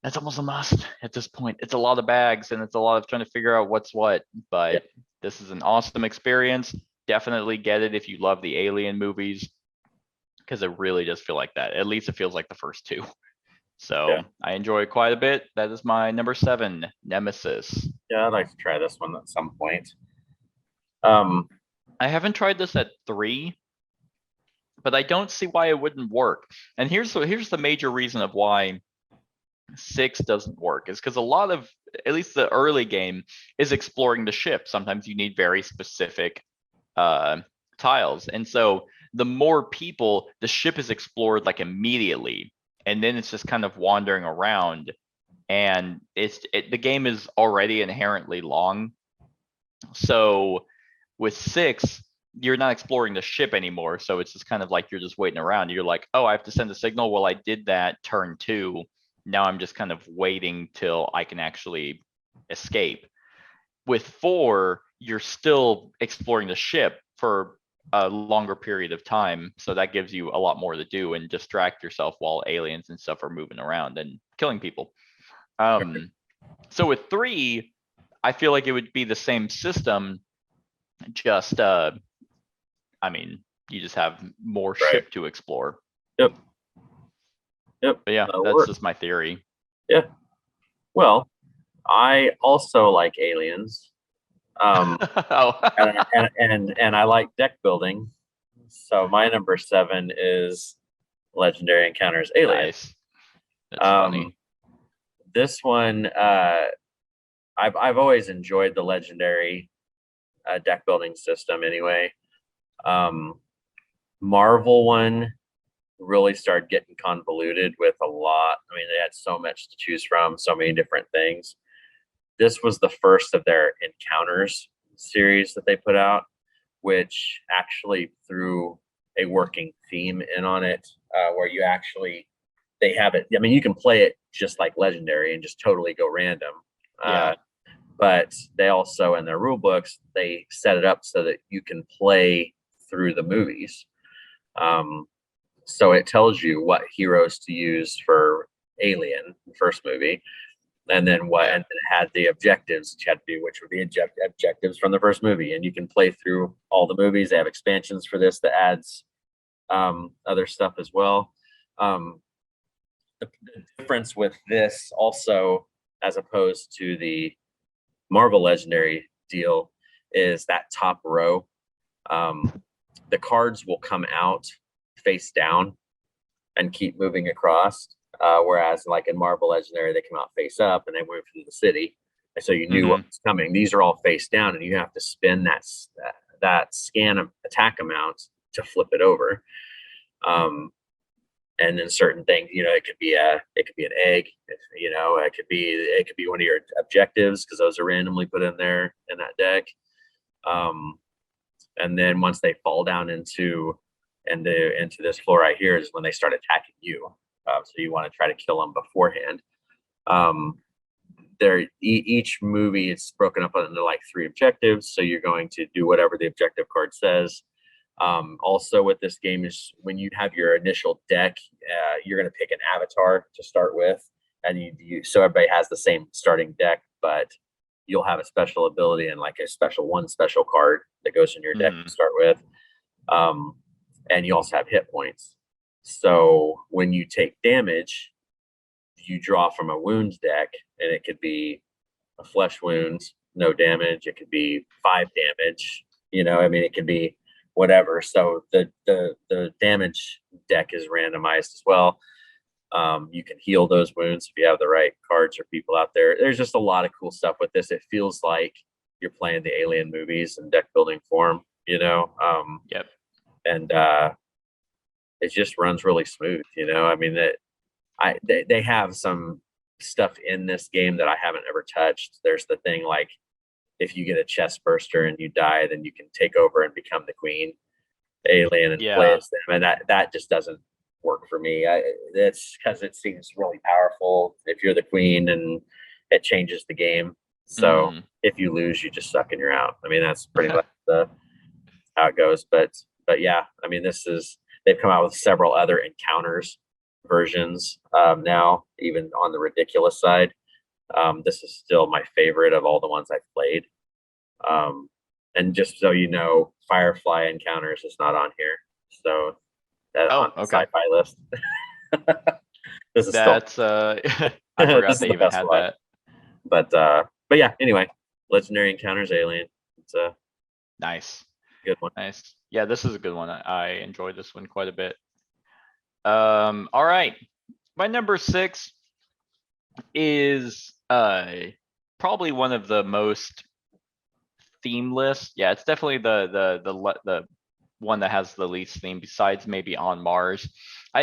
That's almost a must at this point. It's a lot of bags and it's a lot of trying to figure out what's what, but this is an awesome experience. Definitely get it if you love the Alien movies, because it really does feel like that. At least it feels like the first 2. So I enjoy it quite a bit. That is my number 7, Nemesis. Yeah, I'd like to try this one at some point. I haven't tried this at 3, but I don't see why it wouldn't work. And here's the major reason of why 6 doesn't work, is because a lot of, at least the early game, is exploring the ship. Sometimes you need very specific tiles, and so the more people, the ship is explored like immediately, and then it's just kind of wandering around, and the game is already inherently long. So with 6, you're not exploring the ship anymore, so it's just kind of like you're just waiting around. You're like, oh, I have to send a signal. Well, I did that turn 2. Now I'm just kind of waiting till I can actually escape. With 4, you're still exploring the ship for a longer period of time, so that gives you a lot more to do and distract yourself while aliens and stuff are moving around and killing people. So with 3, I feel like it would be the same system, just I mean, you just have more ship to explore. Yep. But yeah, that's just my theory. Yeah. Well, I also like aliens. Oh. and I like deck building. So my number 7 is Legendary Encounters Alien. Nice. That's funny. This one, I've always enjoyed the Legendary deck building system anyway. Marvel one really started getting convoluted with a lot. I mean, they had so much to choose from, so many different things. This was the first of their Encounters series that they put out, which actually threw a working theme in on it, where they have it. I mean, you can play it just like Legendary and just totally go random. But they also, in their rule books, they set it up so that you can play through the movies. So it tells you what heroes to use for Alien, the first movie, and then and it had the objectives that you had to do, which would be objectives from the first movie. And you can play through all the movies. They have expansions for this that adds other stuff as well. The difference with this also, as opposed to the Marvel Legendary deal, is that top row. The cards will come out face down and keep moving across, whereas like in Marvel Legendary, they come out face up and they move through the city, and so you knew what was coming. These are all face down, and you have to spin that scan attack amount to flip it over. And then certain things, it could be an egg, it could be one of your objectives, because those are randomly put in there in that deck. And then once they fall down into this floor right here is when they start attacking you. So you want to try to kill them beforehand. Each movie, it's broken up into like 3 objectives. So you're going to do whatever the objective card says. Also with this game is when you have your initial deck, you're going to pick an avatar to start with, and so everybody has the same starting deck, but you'll have a special ability and like a special card that goes in your deck to start with. And you also have hit points. So when you take damage, you draw from a wounds deck, and it could be a flesh wound, no damage. It could be 5 damage. I mean, it could be whatever. So the damage deck is randomized as well. You can heal those wounds if you have the right cards or people out there. There's just a lot of cool stuff with this. It feels like you're playing the Alien movies in deck building form. Yep. And it just runs really smooth. I mean they have some stuff in this game that I haven't ever touched. There's the thing like if you get a chest burster and you die, then you can take over and become the queen alien and play as them, and that just doesn't work for me. It's because it seems really powerful if you're the queen, and it changes the game. So if you lose, you just suck and you're out. I mean, that's pretty much how it goes. But yeah, I mean, they've come out with several other encounters versions now, even on the ridiculous side. This is still my favorite of all the ones I've played. And just so you know, Firefly Encounters is not on here. So that on the sci-fi list. This is that's I forgot they even had that. But yeah, anyway, Legendary Encounters Alien. It's a nice. Good one. Nice. Yeah, this is a good one. I enjoyed this one quite a bit. All right. My number 6 is probably one of the most themeless. Yeah, it's definitely the one that has the least theme besides maybe On Mars.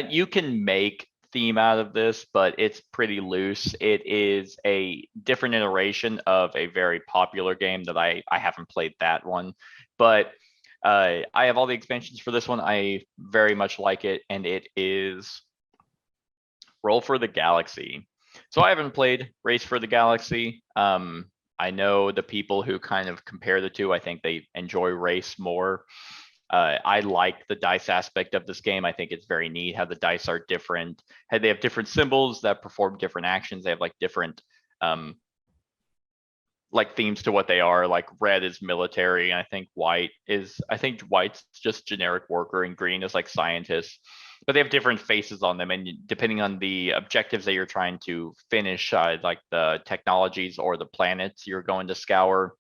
You can make theme out of this, but it's pretty loose. It is a different iteration of a very popular game that I haven't played that one, but I have all the expansions for this one. I very much like it, and it is Roll for the Galaxy. So I haven't played Race for the Galaxy. I know the people who kind of compare the two. I think they enjoy Race more. I like the dice aspect of this game. I think it's very neat how the dice are different. They have different symbols that perform different actions. They have like different like themes to what they are. Like red is military, and I think white's just generic worker, and green is like scientist. But they have different faces on them, and depending on the objectives that you're trying to finish, like the technologies or the planets you're going to scour,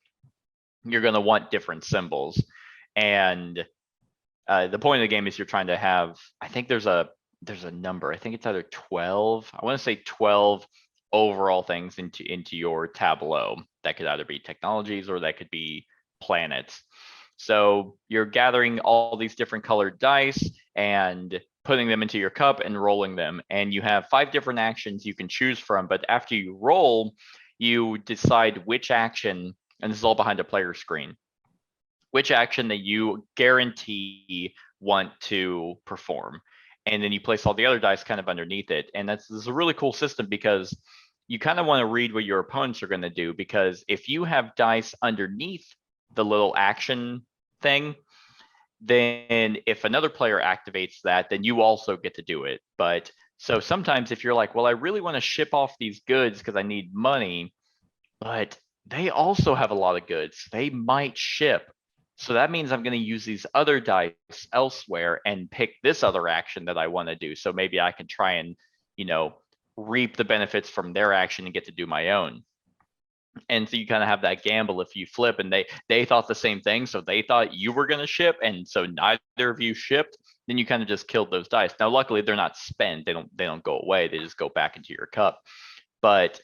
you're going to want different symbols. And the point of the game is you're trying to have, I think there's a number. I think it's either 12. I want to say 12 overall things into your tableau. That could either be technologies or that could be planets. So you're gathering all these different colored dice and putting them into your cup and rolling them. And you have 5 different actions you can choose from. But after you roll, you decide which action, and this is all behind a player screen, which action that you guarantee want to perform. And then you place all the other dice kind of underneath it. And this is a really cool system because you kind of want to read what your opponents are going to do, because if you have dice underneath the little action thing, then if another player activates that, then you also get to do it. But so sometimes if you're like, well, I really want to ship off these goods because I need money, but they also have a lot of goods, they might ship. So that means I'm going to use these other dice elsewhere and pick this other action that I want to do. So maybe I can try and, reap the benefits from their action and get to do my own. And so you kind of have that gamble if you flip, and they thought the same thing. So they thought you were going to ship, and so neither of you shipped. Then you kind of just killed those dice. Now, luckily, they're not spent. They don't go away. They just go back into your cup. But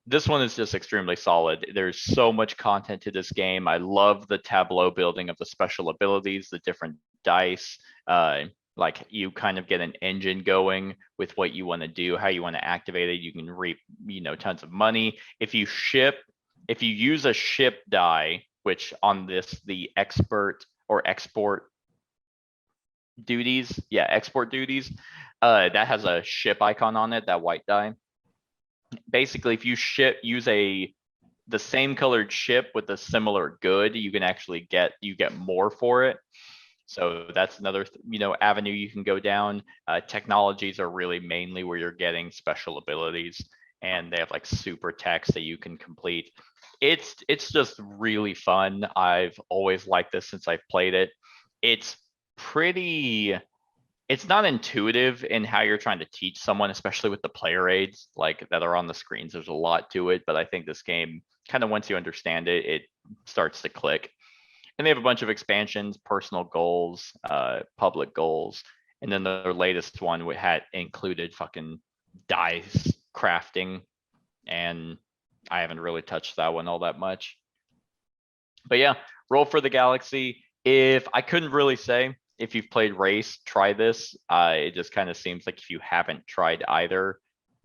this one is just extremely solid. There's so much content to this game. I love the tableau building of the special abilities, the different dice. Like you kind of get an engine going with what you want to do, how you want to activate it. You can reap, tons of money. If you use a ship die, which on this, the export duties, that has a ship icon on it, that white die. Basically, if you use the same colored ship with a similar good, you can actually get more for it. So that's another, avenue you can go down. Technologies are really mainly where you're getting special abilities, and they have like super techs that you can complete. It's just really fun. I've always liked this since I've played it. It's pretty it's not intuitive in how you're trying to teach someone, especially with the player aids like that are on the screens. There's a lot to it, but I think this game kind of, once you understand it, it starts to click. And they have a bunch of expansions, personal goals, public goals, and then their latest one had included fucking dice crafting, and I haven't really touched that one all that much. But yeah, Roll for the Galaxy. If I couldn't really say if you've played Race, try this. It just kind of seems like if you haven't tried either,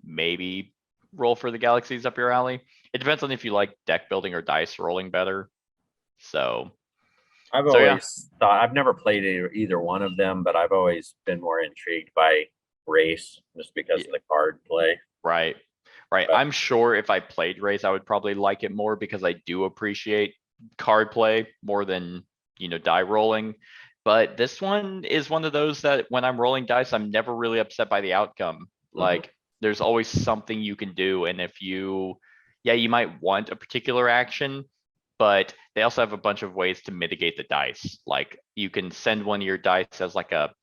maybe Roll for the Galaxy is up your alley. It depends on if you like deck building or dice rolling better. So I've So, yeah. always thought I've never played either one of them, but I've always been more intrigued by Race just because of the card play. Right. Right. But- I'm sure if I played Race, I would probably like it more because I do appreciate card play more than, die rolling. But this one is one of those that when I'm rolling dice, I'm never really upset by the outcome. Like there's always something you can do. And if you might want a particular action, but they also have a bunch of ways to mitigate the dice. Like you can send one of your dice as like a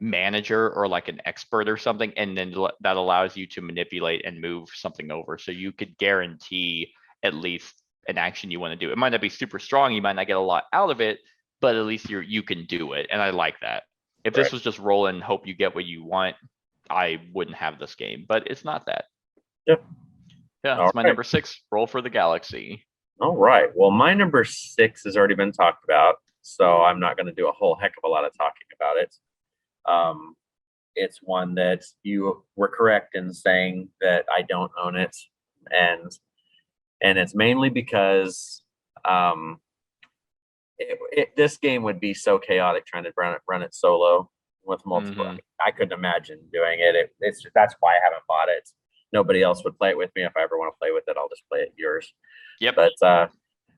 manager or like an expert or something, and then that allows you to manipulate and move something over. So you could guarantee at least an action you want to do. It might not be super strong, you might not get a lot out of it, but at least you can do it. And I like that. If this was just roll and hope you get what you want, I wouldn't have this game, but it's not that. Yep. Yeah, it's my number 6, Roll for the Galaxy. All right. Well, my number 6 has already been talked about, so I'm not going to do a whole heck of a lot of talking about it. It's one that you were correct in saying that I don't own it, and it's mainly because this game would be so chaotic trying to run it solo with multiple. I couldn't imagine doing it. That's why I haven't bought it. Nobody else would play it with me. If I ever want to play with it, I'll just play it yours. Yep.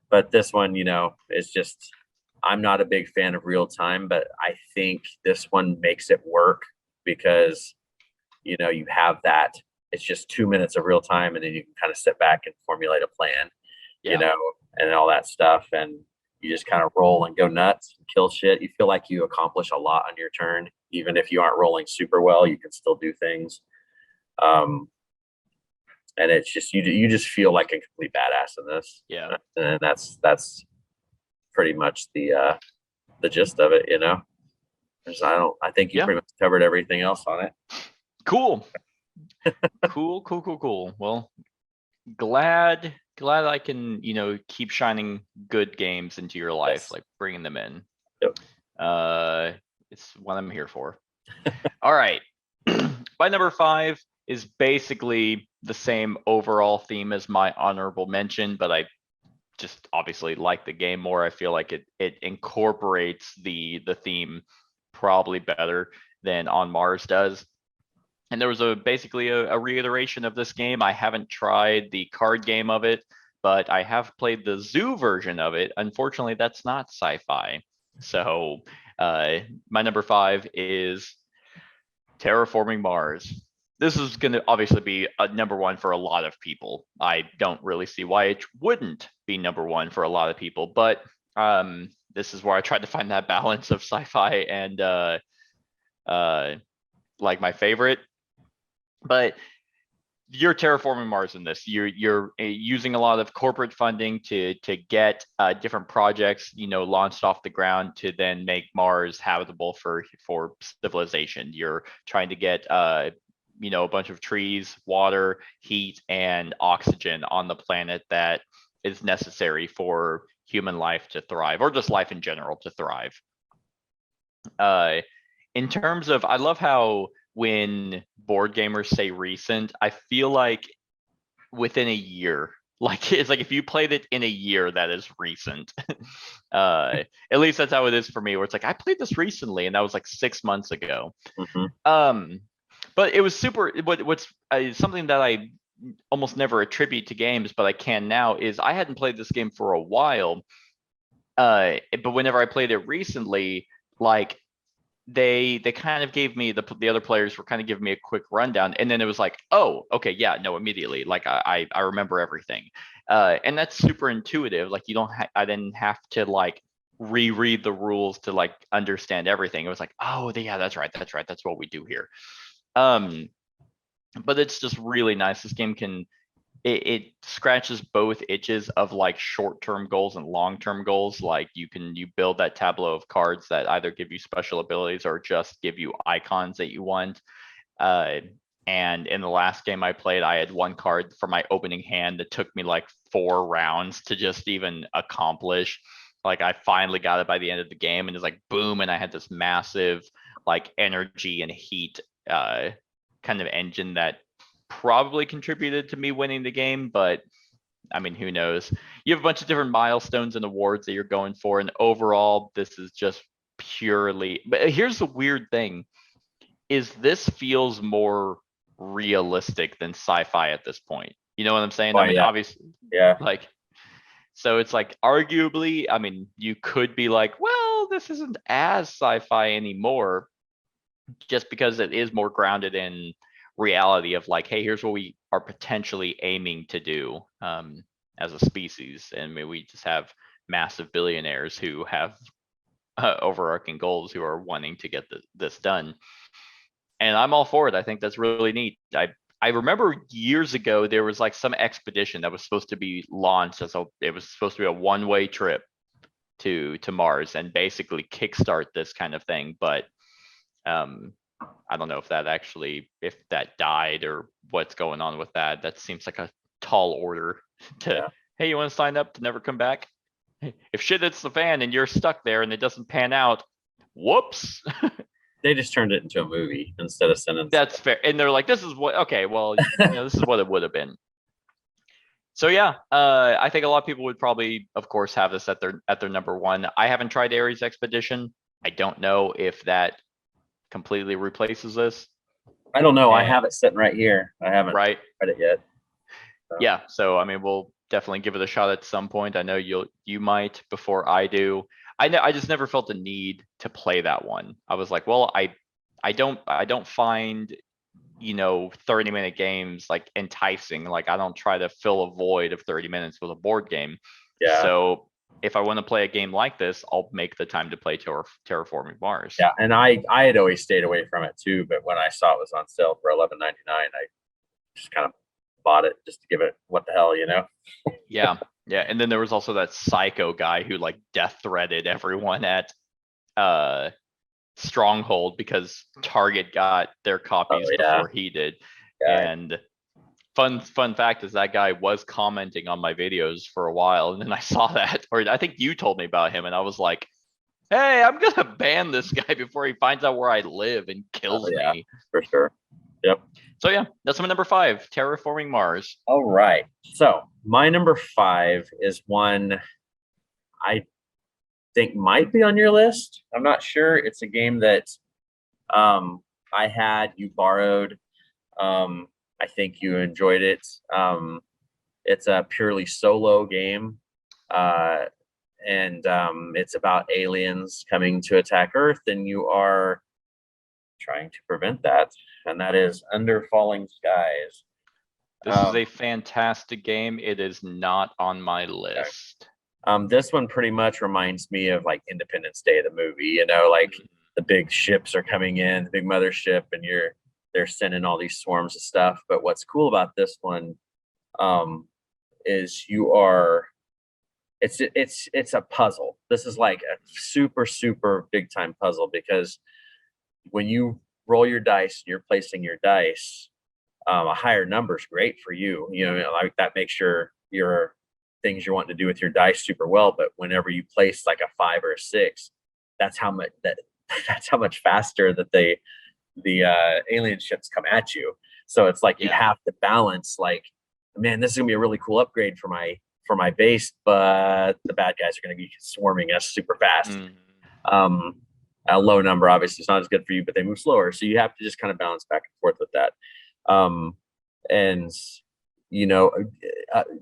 But this one, is just, I'm not a big fan of real time, but I think this one makes it work because, you have that. It's just 2 minutes of real time, and then you can kind of sit back and formulate a plan, and all that stuff. And you just kind of roll and go nuts and kill shit. You feel like you accomplish a lot on your turn. Even if you aren't rolling super well, you can still do things. And it's just, you just feel like a complete badass in this. Yeah. And that's pretty much the gist of it, I think you pretty much covered everything else on it. Cool. Cool. Well, glad I can, keep shining good games into your life, like bringing them in. Yep. It's what I'm here for. All right. My number 5 is basically the same overall theme as my honorable mention, but I just obviously like the game more. I feel like it incorporates the theme probably better than On Mars does. And there was basically a reiteration of this game. I haven't tried the card game of it, but I have played the zoo version of it. Unfortunately, that's not sci-fi. So my number 5 is Terraforming Mars. This is going to obviously be a number 1 for a lot of people. I don't really see why it wouldn't be number 1 for a lot of people, but this is where I tried to find that balance of sci-fi and like my favorite. But you're terraforming Mars in this. You're using a lot of corporate funding to get different projects, launched off the ground to then make Mars habitable for civilization. You're trying to get a bunch of trees, water, heat, and oxygen on the planet that is necessary for human life to thrive, or just life in general to thrive. In terms of, I love how when board gamers say recent, I feel like within a year, like it's like if you played it in a year, that is recent. At least that's how it is for me, where it's like I played this recently, and that was like 6 months ago. But it was super. What's something that I almost never attribute to games, but I can now, is I hadn't played this game for a while. But whenever I played it recently, like they kind of gave me the other players were kind of giving me a quick rundown, and then it was like, oh, okay, yeah, no, immediately, like I remember everything, and that's super intuitive. Like you don't I didn't have to like reread the rules to like understand everything. It was like, oh yeah, that's right, that's what we do here. But it's just really nice. This game can it scratches both itches of like short-term goals and long-term goals. Like you build that tableau of cards that either give you special abilities or just give you icons that you want. And in the last game I played, I had one card for my opening hand that took me like 4 rounds to just even accomplish. Like I finally got it by the end of the game, and it's like boom, and I had this massive like energy and heat kind of engine that probably contributed to me winning the game, but I mean, who knows? You have a bunch of different milestones and awards that you're going for, and overall, this is just purely. But here's the weird thing: is this feels more realistic than sci-fi at this point? You know what I'm saying? Oh, I mean, yeah. obviously, Yeah. like, so it's like arguably, I mean, you could be like, well, this isn't as sci-fi anymore, just because it is more grounded in reality of like, hey, here's what we are potentially aiming to do as a species, and maybe we just have massive billionaires who have overarching goals who are wanting to get this done. And I'm all for it. I think that's really neat. I remember years ago there was like some expedition that was supposed to be launched as it was supposed to be a one-way trip to Mars and basically kickstart this kind of thing, but I don't know if that died or what's going on with that. That seems like a tall order to, Yeah. hey, you want to sign up to never come back? If shit hits the fan and you're stuck there and it doesn't pan out, whoops. They just turned it into a movie instead of sentence. That's fair. And they're like, this is what, okay, well, this is what it would have been. So yeah, I think a lot of people would probably, of course, have this at their number one. I haven't tried Ares Expedition. I don't know if that completely replaces this. I don't know. I have it sitting right here. I haven't Right. tried it yet. So. Yeah. So I mean, we'll definitely give it a shot at some point. I know you might before I do. I just never felt the need to play that one. I was like, well, I don't find 30-minute games like enticing. Like I don't try to fill a void of 30 minutes with a board game. Yeah. So if I want to play a game like this, I'll make the time to play Terraforming Mars. Yeah, and I had always stayed away from it too, but when I saw it was on sale for $11.99, I just kind of bought it just to give it what the hell, Yeah. And then there was also that psycho guy who like death threaded everyone at Stronghold because Target got their copies before he did. Yeah. And fun fact is that guy was commenting on my videos for a while, and then I saw that, or I think you told me about him, and I was like, hey, I'm gonna ban this guy before he finds out where I live and kills me. For sure. Yep. So yeah, that's my number 5, Terraforming Mars. All right. So my number 5 is one I think might be on your list. I'm not sure. It's a game that you borrowed. I think you enjoyed it. It's a purely solo game. And it's about aliens coming to attack Earth, and you are trying to prevent that. And that is Under Falling Skies. This is a fantastic game. It is not on my list. This one pretty much reminds me of like Independence Day, the movie. Like the big ships are coming in, the big mothership, and they're sending all these swarms of stuff. But what's cool about this one is it's a puzzle. This is like a super, super big time puzzle, because when you roll your dice, you're placing your dice, a higher number is great for you. Like that makes your things you're wanting to do with your dice super well. But whenever you place like a 5 or a 6, that's how much faster that the alien ships come at you. So it's like you have to balance, like, man, this is gonna be a really cool upgrade for my base, but the bad guys are gonna be swarming us super fast. A low number obviously is not as good for you, but they move slower, so you have to just kind of balance back and forth with that. And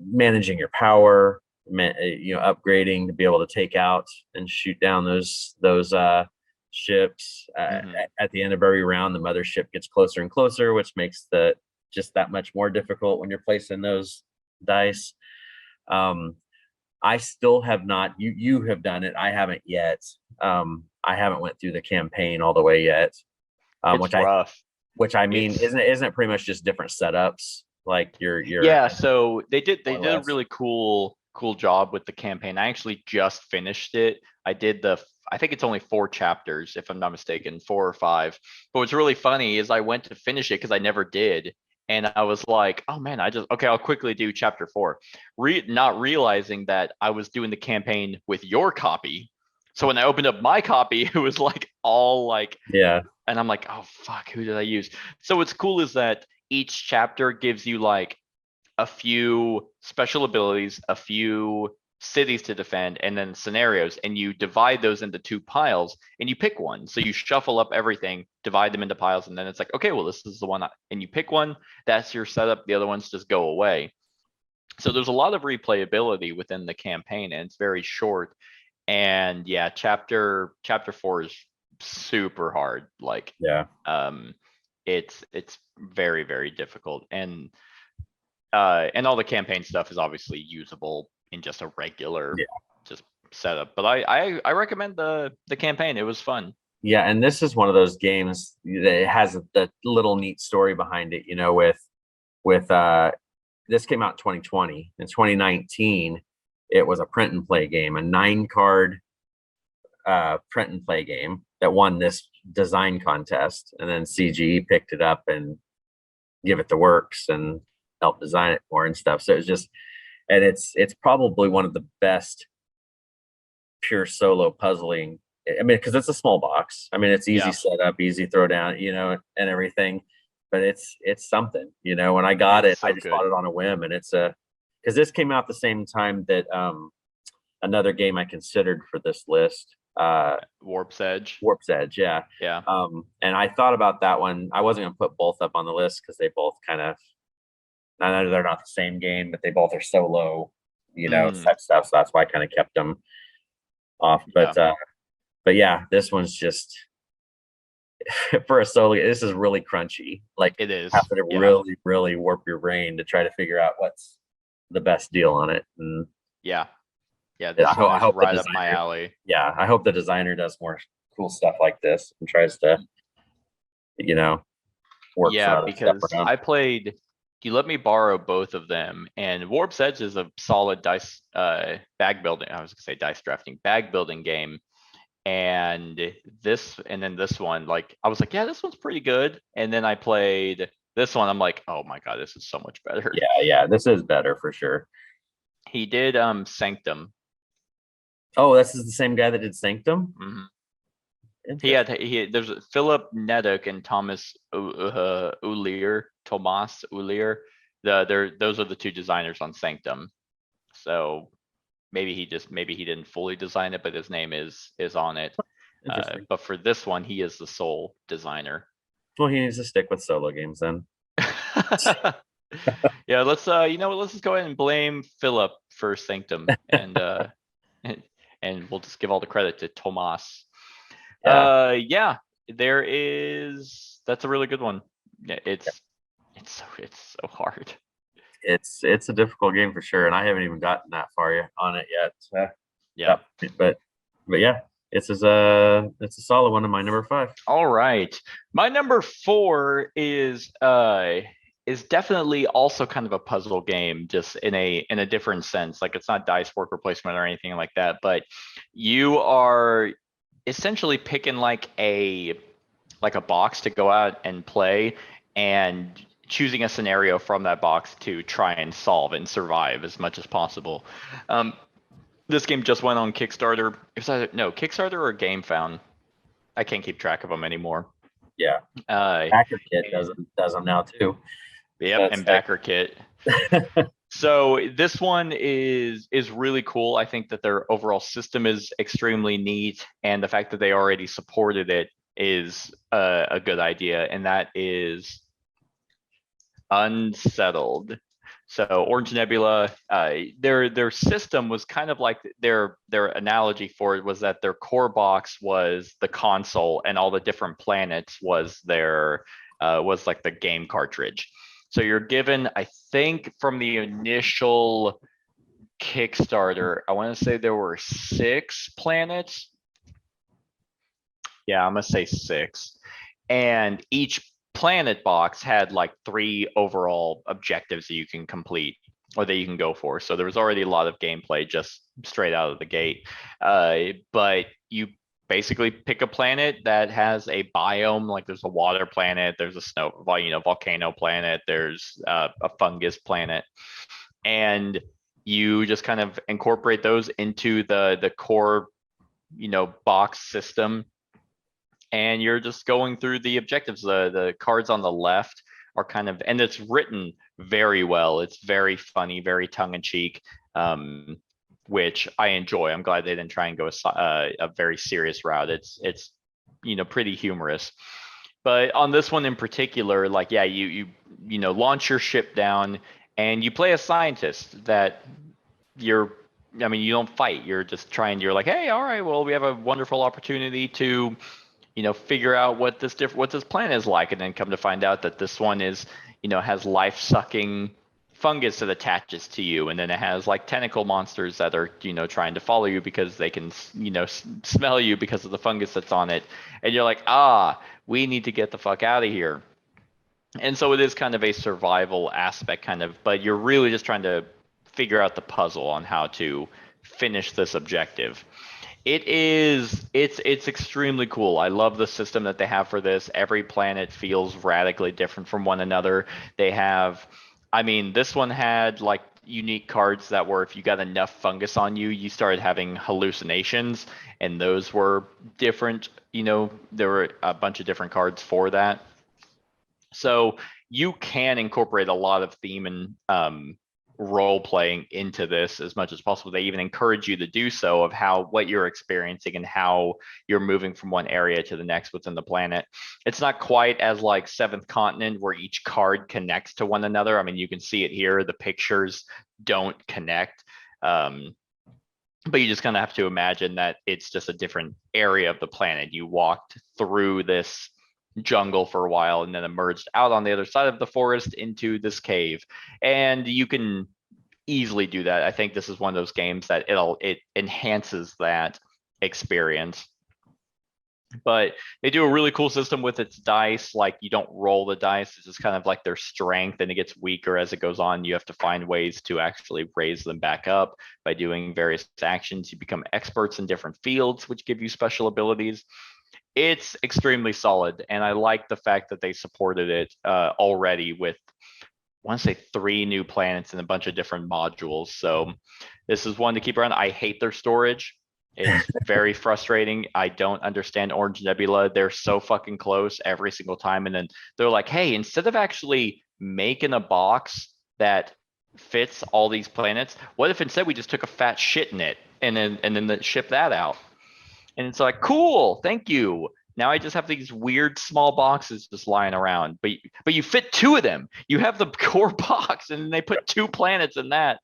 managing your power, upgrading to be able to take out and shoot down those ships. Mhm. At the end of every round, the mothership gets closer and closer, which makes the just that much more difficult when you're placing those dice. I still have not. You have done it. I haven't yet. I haven't went through the campaign all the way yet. It's rough. Which I mean, It's isn't it pretty much just different setups? Like you're Yeah, so they more or did a less. really cool job with the campaign. I actually just finished it. I did I think it's only 4 chapters, if I'm not mistaken, 4 or 5. But what's really funny is I went to finish it because I never did. And I was like, oh man, okay, I'll quickly do chapter 4. Not realizing that I was doing the campaign with your copy. So when I opened up my copy, it was like all like, Yeah, and I'm like, oh fuck, who did I use? So what's cool is that each chapter gives you like a few special abilities, a few cities to defend, and then scenarios, and you divide those into 2 piles and you pick one. So you shuffle up everything, divide them into piles, and then it's like, okay, well, this is the one, and you pick one, that's your setup, the other ones just go away. So there's a lot of replayability within the campaign, and it's very short. And yeah, chapter 4 is super hard. Like, yeah, it's very difficult, and all the campaign stuff is obviously usable in just a regular yeah, just setup. But I recommend the campaign. It was fun. yeah. And this is one of those games that has a little neat story behind it. You know, with this came out in 2020. In 2019, it was a print and play game, a 9 card print and play game that won this design contest, and then CGE picked it up and give it the works and help design it more and stuff. So it's just, and it's probably one of the best pure solo puzzling. I mean, because it's a small box. I mean, it's easy Yeah, setup, easy throw down, you know, and everything. But it's something, you know. When I got it's it, I so just good. bought it on a whim, and it's a because this came out the same time that another game I considered for this list, Warp's Edge. Warp's Edge, yeah. Yeah. And I thought about that one. I wasn't gonna put both up on the list because they both kind of, I know they're not the same game, but they both are solo, you know, Mm, type stuff. So that's why I kind of kept them off. yeah, But yeah, this one's just for a solo. This is really crunchy. Like it is. have to Yeah, really warp your brain to try to figure out what's the best deal on it. And yeah, yeah. This one I is hope the right up my designer, alley. yeah, I hope the designer does more cool stuff like this and tries to, you know, work some Yeah, other stuff because around. I played. You let me borrow both of them, and Warp's Edge is a solid dice bag building. I was gonna say dice drafting bag building game. And then this one, like I was like, yeah, this one's pretty good. And then I played this one. I'm like, oh my god, this is so much better. Yeah, this is better for sure. He did Sanctum. Oh, this is the same guy that did Sanctum. Mhm. Interesting. There's Philip Nedek and Thomas Ulier, Tomas Ulier. Those are the 2 designers on Sanctum. So maybe he didn't fully design it, but his name is on it. Interesting. But for this one, he is the sole designer. Well, he needs to stick with solo games then. Yeah, let's you know what, let's just go ahead and blame Philip for Sanctum, and and we'll just give all the credit to Tomas. Yeah, Yeah, that's a really good one. Yeah, it's so hard. it's a difficult game for sure, and I haven't even gotten that far on it yet. Yeah. But yeah, it's a solid one of my number 5. All right. My number 4 is definitely also kind of a puzzle game, just in a different sense. Like, it's not dice worker placement or anything like that, but you are essentially picking like a box to go out and play, and choosing a scenario from that box to try and solve and survive as much as possible. This game just went on Kickstarter. It was Kickstarter or GameFound. I can't keep track of them anymore. Yeah, Uh, Hacker Kit and- does them now too. yep, and Backer Kit. So this one is really cool. I think that their overall system is extremely neat, and the fact that they already supported it is a good idea, and that is Unsettled. So Orange Nebula, their system was kind of like their analogy for it was that their core box was the console, and all the different planets was their was like the game cartridge. So you're given, I think, from the initial Kickstarter, I want to say there were 6 planets. Yeah, I'm gonna say 6, and each planet box had like 3 overall objectives that you can complete or that you can go for. So there was already a lot of gameplay just straight out of the gate. But you basically pick a planet that has a biome, like there's a water planet, there's a snow, volcano planet, there's a fungus planet, and you just kind of incorporate those into the core, box system, and you're just going through the objectives. The cards on the left are kind of, and it's written very well. It's very funny, very tongue in cheek, which I enjoy. I'm glad they didn't try and go a very serious route. It's pretty humorous. But on this one in particular, like, yeah, you launch your ship down and you play a scientist that you don't fight. You're just you're like, hey, all right, well, we have a wonderful opportunity to figure out what this planet is like, and then come to find out that this one is, has life-sucking fungus that attaches to you, and then it has like tentacle monsters that are, trying to follow you because they can, smell you because of the fungus that's on it, and you're like, we need to get the fuck out of here. And so it is kind of a survival aspect, but you're really just trying to figure out the puzzle on how to finish this objective. It's extremely cool. I love the system that they have for this. Every planet feels radically different from one another. This one had like unique cards that were, if you got enough fungus on you, you started having hallucinations, and those were different. There were a bunch of different cards for that. So you can incorporate a lot of theme and role playing into this as much as possible. They even encourage you to do so, of what you're experiencing and how you're moving from one area to the next within the planet. It's not quite as like Seventh Continent, where each card connects to one another. You can see it here. The pictures don't connect. But you just kind of have to imagine that it's just a different area of the planet. You walked through this jungle for a while and then emerged out on the other side of the forest into this cave, and you can easily do that. I think this is one of those games that it enhances that experience. But they do a really cool system with its dice. Like, you don't roll the dice, it's just kind of like their strength, and it gets weaker as it goes on. You have to find ways to actually raise them back up by doing various actions. You become experts in different fields, which give you special abilities. It's extremely solid, and I like the fact that they supported it already with, I want to say, 3 new planets and a bunch of different modules. So this is one to keep around. I hate their storage. It's very frustrating. I don't understand Orange Nebula. They're so fucking close every single time, and then they're like, hey, instead of actually making a box that fits all these planets, what if instead we just took a fat shit in it and then ship that out? And it's like, cool, thank you. Now I just have these weird small boxes just lying around, but you fit 2 of them. You have the core box, and then they put 2 planets in that,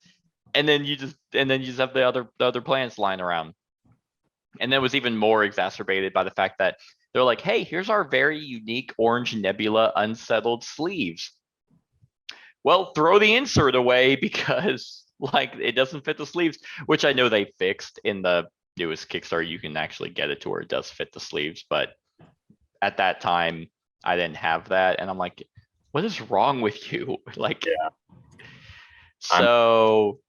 and then you just have the other planets lying around. And that was even more exacerbated by the fact that they're like, hey, here's our very unique Orange Nebula unsettled sleeves. Well, throw the insert away because like it doesn't fit the sleeves, which I know they fixed in the newest Kickstarter. You can actually get it to where it does fit the sleeves, but at that time I didn't have that, and I'm like, what is wrong with you? Like, Yeah. So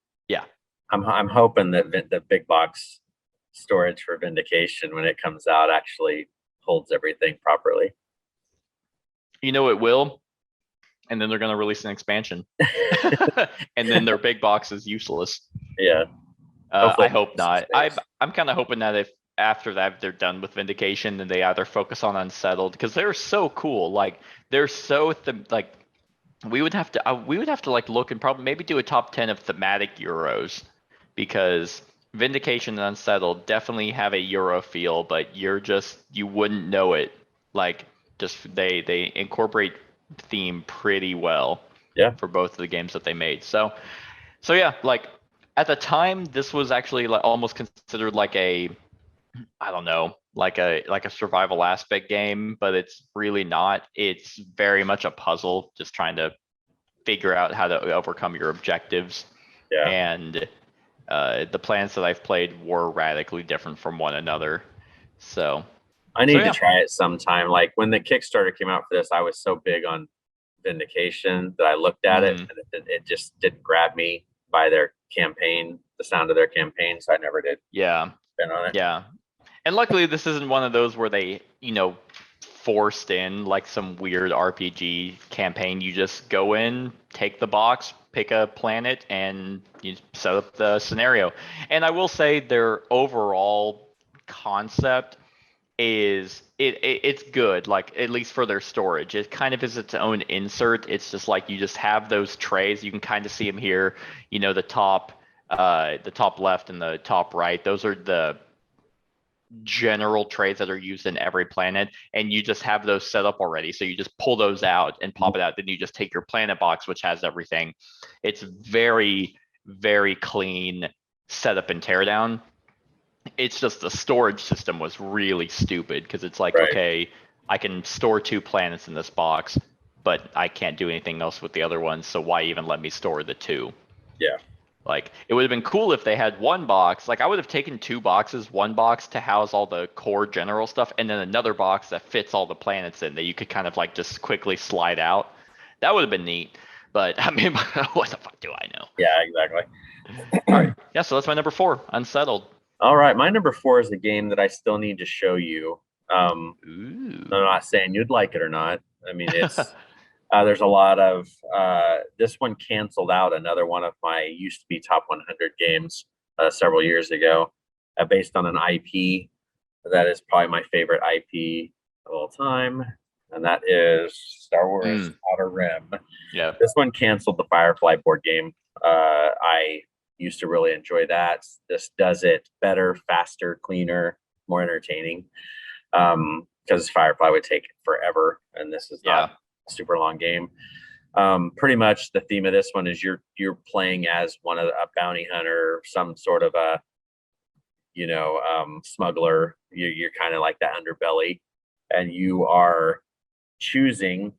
I'm hoping that the big box storage for Vindication, when it comes out, actually holds everything properly. It will, and then they're going to release an expansion, and then their big box is useless. Yeah. I hope not. I'm kind of hoping that if after that they're done with Vindication, then they either focus on Unsettled, because they're so cool. Like, they're so like, we would have to like look and probably maybe do a top 10 of thematic Euros, because Vindication and Unsettled definitely have a Euro feel, but you wouldn't know it. Like, just they incorporate theme pretty well. Yeah. For both of the games that they made. So yeah, like at the time, this was actually like almost considered like a, I don't know, like a survival aspect game, but it's really not. It's very much a puzzle, just trying to figure out how to overcome your objectives. Yeah. And the planets that I've played were radically different from one another. So I need to yeah. try it sometime. Like when the Kickstarter came out for this, I was so big on Vindication that I looked at it Mhm. and it just didn't grab me by their campaign, the sound of their campaign. So I never did Yeah. spin on it. Yeah. And luckily, this isn't one of those where they, forced in like some weird RPG campaign. You just go in, take the box, pick a planet, and you set up the scenario. And I will say their overall concept is it's good, like at least for their storage. It kind of is its own insert. It's just like you just have those trays. You can kind of see them here. The top left and the top right. Those are the general trays that are used in every planet, and you just have those set up already. So you just pull those out and pop it out. Then you just take your planet box, which has everything. It's very, very clean setup and teardown. It's just the storage system was really stupid because it's like, Right. okay, I can store 2 planets in this box, but I can't do anything else with the other ones. So why even let me store the 2? Yeah. Like, it would have been cool if they had one box. Like, I would have taken 2 boxes, one box to house all the core general stuff, and then another box that fits all the planets in that you could kind of like just quickly slide out. That would have been neat. But I mean, what the fuck do I know? Yeah, exactly. All right. Yeah, so that's my number 4, Unsettled. All right. My number 4 is a game that I still need to show you. Ooh. I'm not saying you'd like it or not. I mean, it's there's a lot of this one canceled out another one of my used to be top 100 games several years ago, based on an IP that is probably my favorite IP of all time, and that is Star Wars Outer Rim. Yeah. This one canceled the Firefly board game. I used to really enjoy that. This does it better, faster, cleaner, more entertaining. Because Firefly would take forever, and this is not a super long game. Pretty much the theme of this one is you're playing as a bounty hunter, some sort of a smuggler. You're kind of like the underbelly, and you are choosing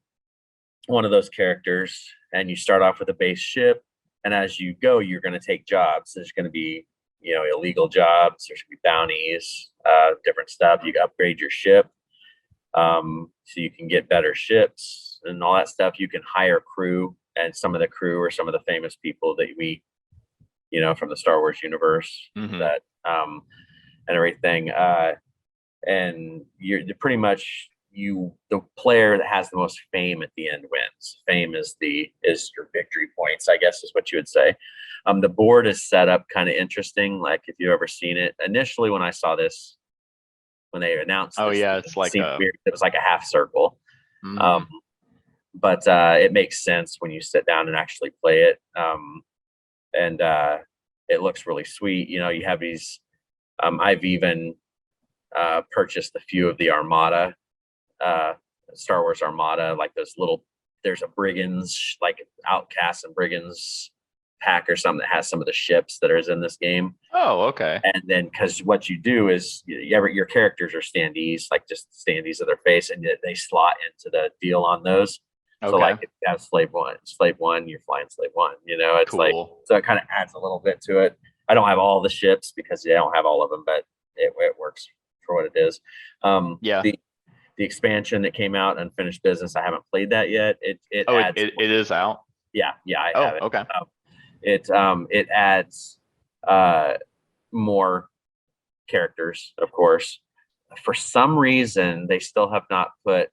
one of those characters, and you start off with a base ship, and as you go, you're going to take jobs. There's going to be illegal jobs. There's going to be bounties, different stuff. You upgrade your ship, so you can get better ships and all that stuff. You can hire crew, and some of the crew are some of the famous people that we from the Star Wars universe, that and everything. And you're pretty much the player that has the most fame at the end wins. Fame is your victory points, I guess is what you would say. The board is set up kind of interesting. Like if you've ever seen it, initially when I saw this, when they announced it's like weird. It was like a half circle. But it makes sense when you sit down and actually play it. And it looks really sweet. You have these. I've even purchased a few of the Armada, Star Wars Armada, like those little. There's a brigands, like Outcasts and Brigands pack or something that has some of the ships that are in this game. Oh, okay. And then because what you do is your characters are standees, like just standees of their face, and they slot into the deal on those. Okay. So like if you have slave one, you're flying slave one. It's cool. like, so it kind of adds a little bit to it. I don't have all the ships because I don't have all of them, but it works for what it is. The expansion that came out, Unfinished Business, I haven't played that yet. It is out. Yeah, I have it. Okay. It adds more characters, of course. For some reason, they still have not put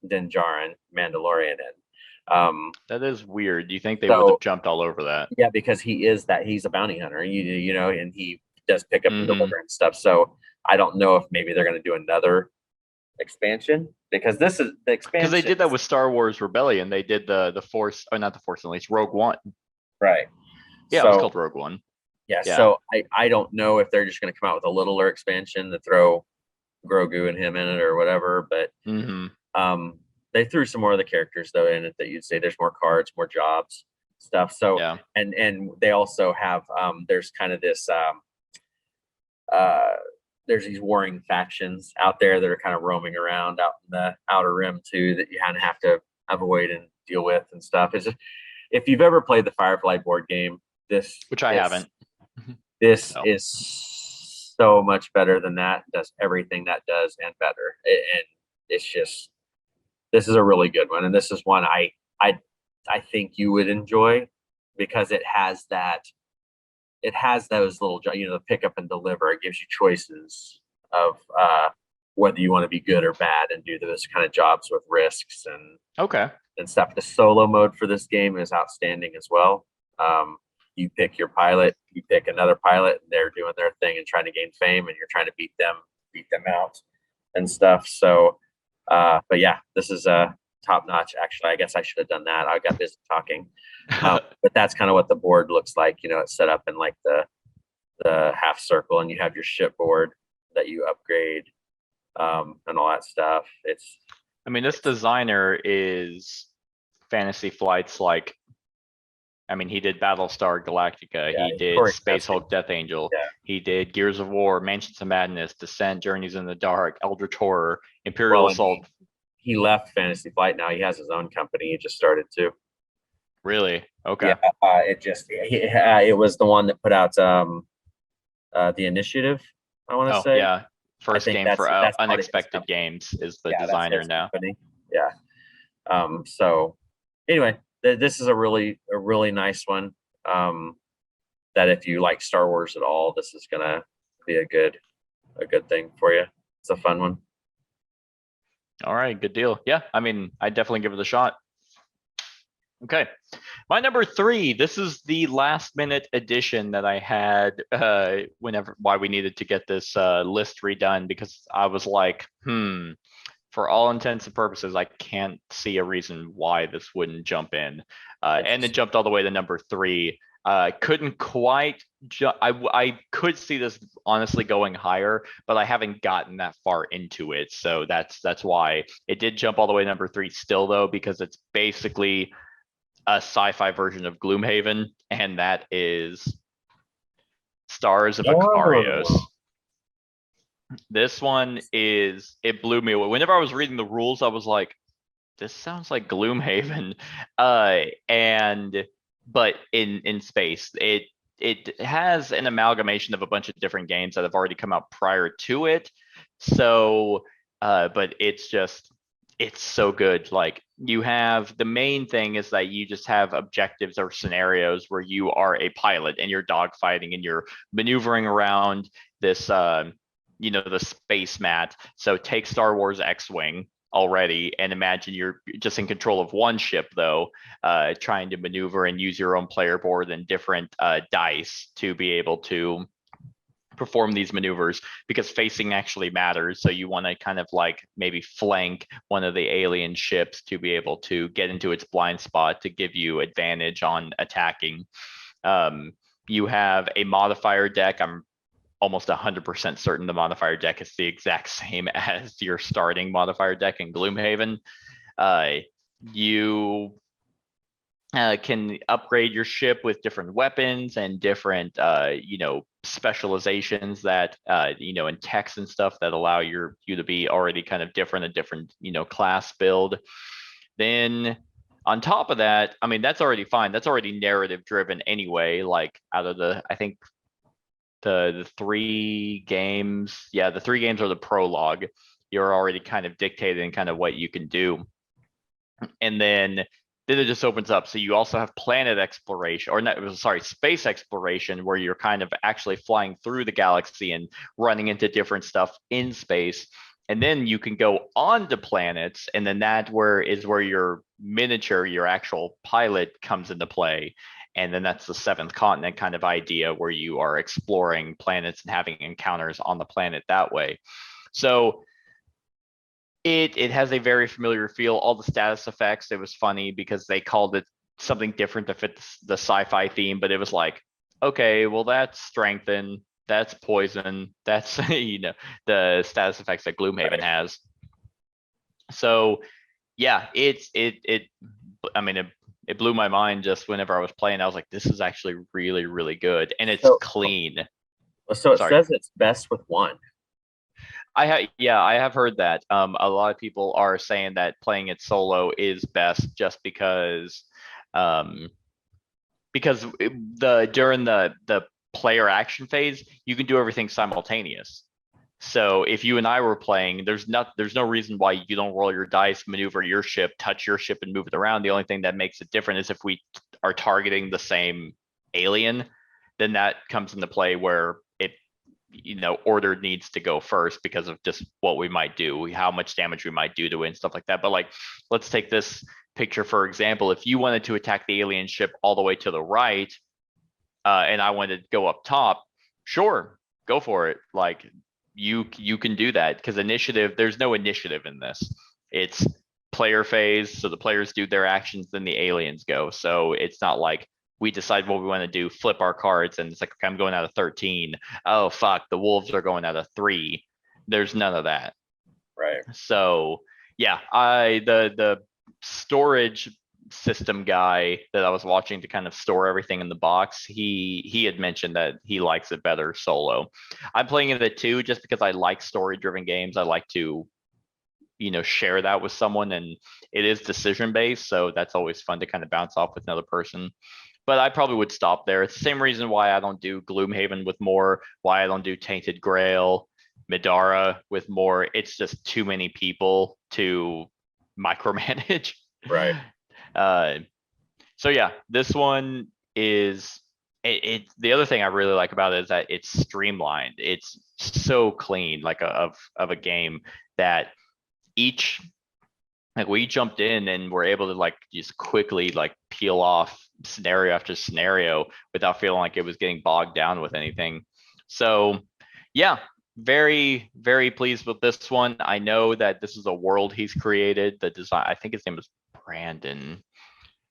Din Djarin, Mandalorian, in. That is weird. Do you think they would have jumped all over that? Yeah, because he's a bounty hunter, and he does pick up and deliver and stuff. So I don't know if maybe they're going to do another expansion, because this is the expansion. Because they did that with Star Wars Rebellion. They did the Force, or not the Force Unleashed, Rogue One. Right. Yeah, it was called Rogue One. Yeah. So I don't know if they're just going to come out with a littler expansion to throw Grogu and him in it or whatever, but They threw some more of the characters though in it that you'd say there's more cards, more jobs, stuff. So Yeah. and they also have there's kind of this there's these warring factions out there that are kind of roaming around out in the outer rim too that you kind of have to avoid and deal with and stuff. It's just, if you've ever played the Firefly board game, Which I haven't. This So. is so much better than that. Does everything that does and better. And it's just, this is a really good one, and this is one I think you would enjoy because it has that. It has those little, the pick up and deliver. It gives you choices of whether you want to be good or bad and do those kind of jobs with risks and stuff. The solo mode for this game is outstanding as well. You pick your pilot, you pick another pilot, and they're doing their thing and trying to gain fame, and you're trying to beat them out and stuff. So, but yeah, this is top notch. Actually, I guess I should have done that. I got busy talking. But that's kind of what the board looks like. It's set up in like the half circle, and you have your ship board that you upgrade and all that stuff. This designer is Fantasy Flight's like, he did Battlestar Galactica, Yeah, he did Corey Space Testing. Hulk Death Angel, Yeah. he did Gears of War, Mansions of Madness, Descent, Journeys in the Dark, Eldritch Horror, Imperial Well, and Assault. He left Fantasy Flight now. He has his own company. He just started too. Really? Okay. Yeah, it was the one that put out the Initiative, I want to Oh, say. yeah. First think game that's for part of his Unexpected company. Games is the Yeah, that's designer his now. company. Yeah. So anyway, this is a really nice one. That if you like Star Wars at all, this is gonna be a good thing for you. It's a fun one. All right, good deal. Yeah, I'd definitely give it a shot. Okay, my number 3, this is the last minute addition that I had why we needed to get this list redone, because I was like, for all intents and purposes, I can't see a reason why this wouldn't jump in. And it jumped all the way to number 3. Couldn't quite, I could see this honestly going higher, but I haven't gotten that far into it. So that's why it did jump all the way to number 3 still though, because it's basically a sci-fi version of Gloomhaven, and that is Stars of Ikarios. This one it blew me away. Whenever I was reading the rules, I was like, this sounds like Gloomhaven. But in space. It has an amalgamation of a bunch of different games that have already come out prior to it. So but it's so good. Like, you have, the main thing is that you just have objectives or scenarios where you are a pilot and you're dogfighting and you're maneuvering around this the space mat. So take Star Wars X-Wing already, and imagine you're just in control of one ship though, trying to maneuver and use your own player board and different dice to be able to perform these maneuvers, because facing actually matters. So you want to kind of like maybe flank one of the alien ships to be able to get into its blind spot to give you advantage on attacking. You have a modifier deck. I'm almost 100% certain the modifier deck is the exact same as your starting modifier deck in Gloomhaven. You can upgrade your ship with different weapons and different specializations that and techs and stuff that allow you to be already kind of different, a different class build. Then on top of that, that's already fine. That's already narrative driven anyway. Like, out of I think the 3 games, the 3 games are the prologue. You're already kind of dictating kind of what you can do, and then it just opens up. So you also have planet exploration, or not, sorry, space exploration, where you're kind of actually flying through the galaxy and running into different stuff in space. And then you can go on to planets, and then where your miniature, your actual pilot comes into play. And then that's the 7th continent kind of idea, where you are exploring planets and having encounters on the planet that way. So it has a very familiar feel. All the status effects, it was funny because they called it something different to fit the sci-fi theme, but it was like, okay, well, that's strengthen, that's poison, that's the status effects that Gloomhaven has. So yeah, I mean, it blew my mind just whenever I was playing. I was like, this is actually really, really good, and it's So, clean. so it Sorry. says it's best with one. Yeah, I have heard that. A lot of people are saying that playing it solo is best just um, because during the player action phase, you can do everything simultaneous. So if you and I were playing, there's no reason why you don't roll your dice, maneuver your ship, touch your ship, and move it around. The only thing that makes it different is if we are targeting the same alien, then that comes into play where it, order needs to go first because of just what we might do, how much damage we might do to it and stuff like that. But like, let's take this picture for example. If you wanted to attack the alien ship all the way to the right, and I wanted to go up top, sure, go for it. Like you can do that because there's no initiative in this. It's player phase, so the players do their actions, then the aliens go. So it's not like we decide what we want to do, flip our cards, and it's like, okay, I'm going out of 13. Oh fuck, the wolves are going out of 3. There's none of that. Right. So yeah, the storage system guy that I was watching to kind of store everything in the box, he had mentioned that he likes it better solo. I'm playing it too just because I like story driven games. I like to share that with someone, and it is decision based, so that's always fun to kind of bounce off with another person. But I probably would stop there. It's the same reason why I don't do Gloomhaven with more, why I don't do Tainted Grail, Midara with more. It's just too many people to micromanage. Right. So yeah, this one is the other thing I really like about it is that it's streamlined. It's so clean, like of a game that each like we jumped in and were able to like just quickly like peel off scenario after scenario without feeling like it was getting bogged down with anything. So yeah, very, very pleased with this one. I know that this is a world he's created. The design, I think his name is Brandon,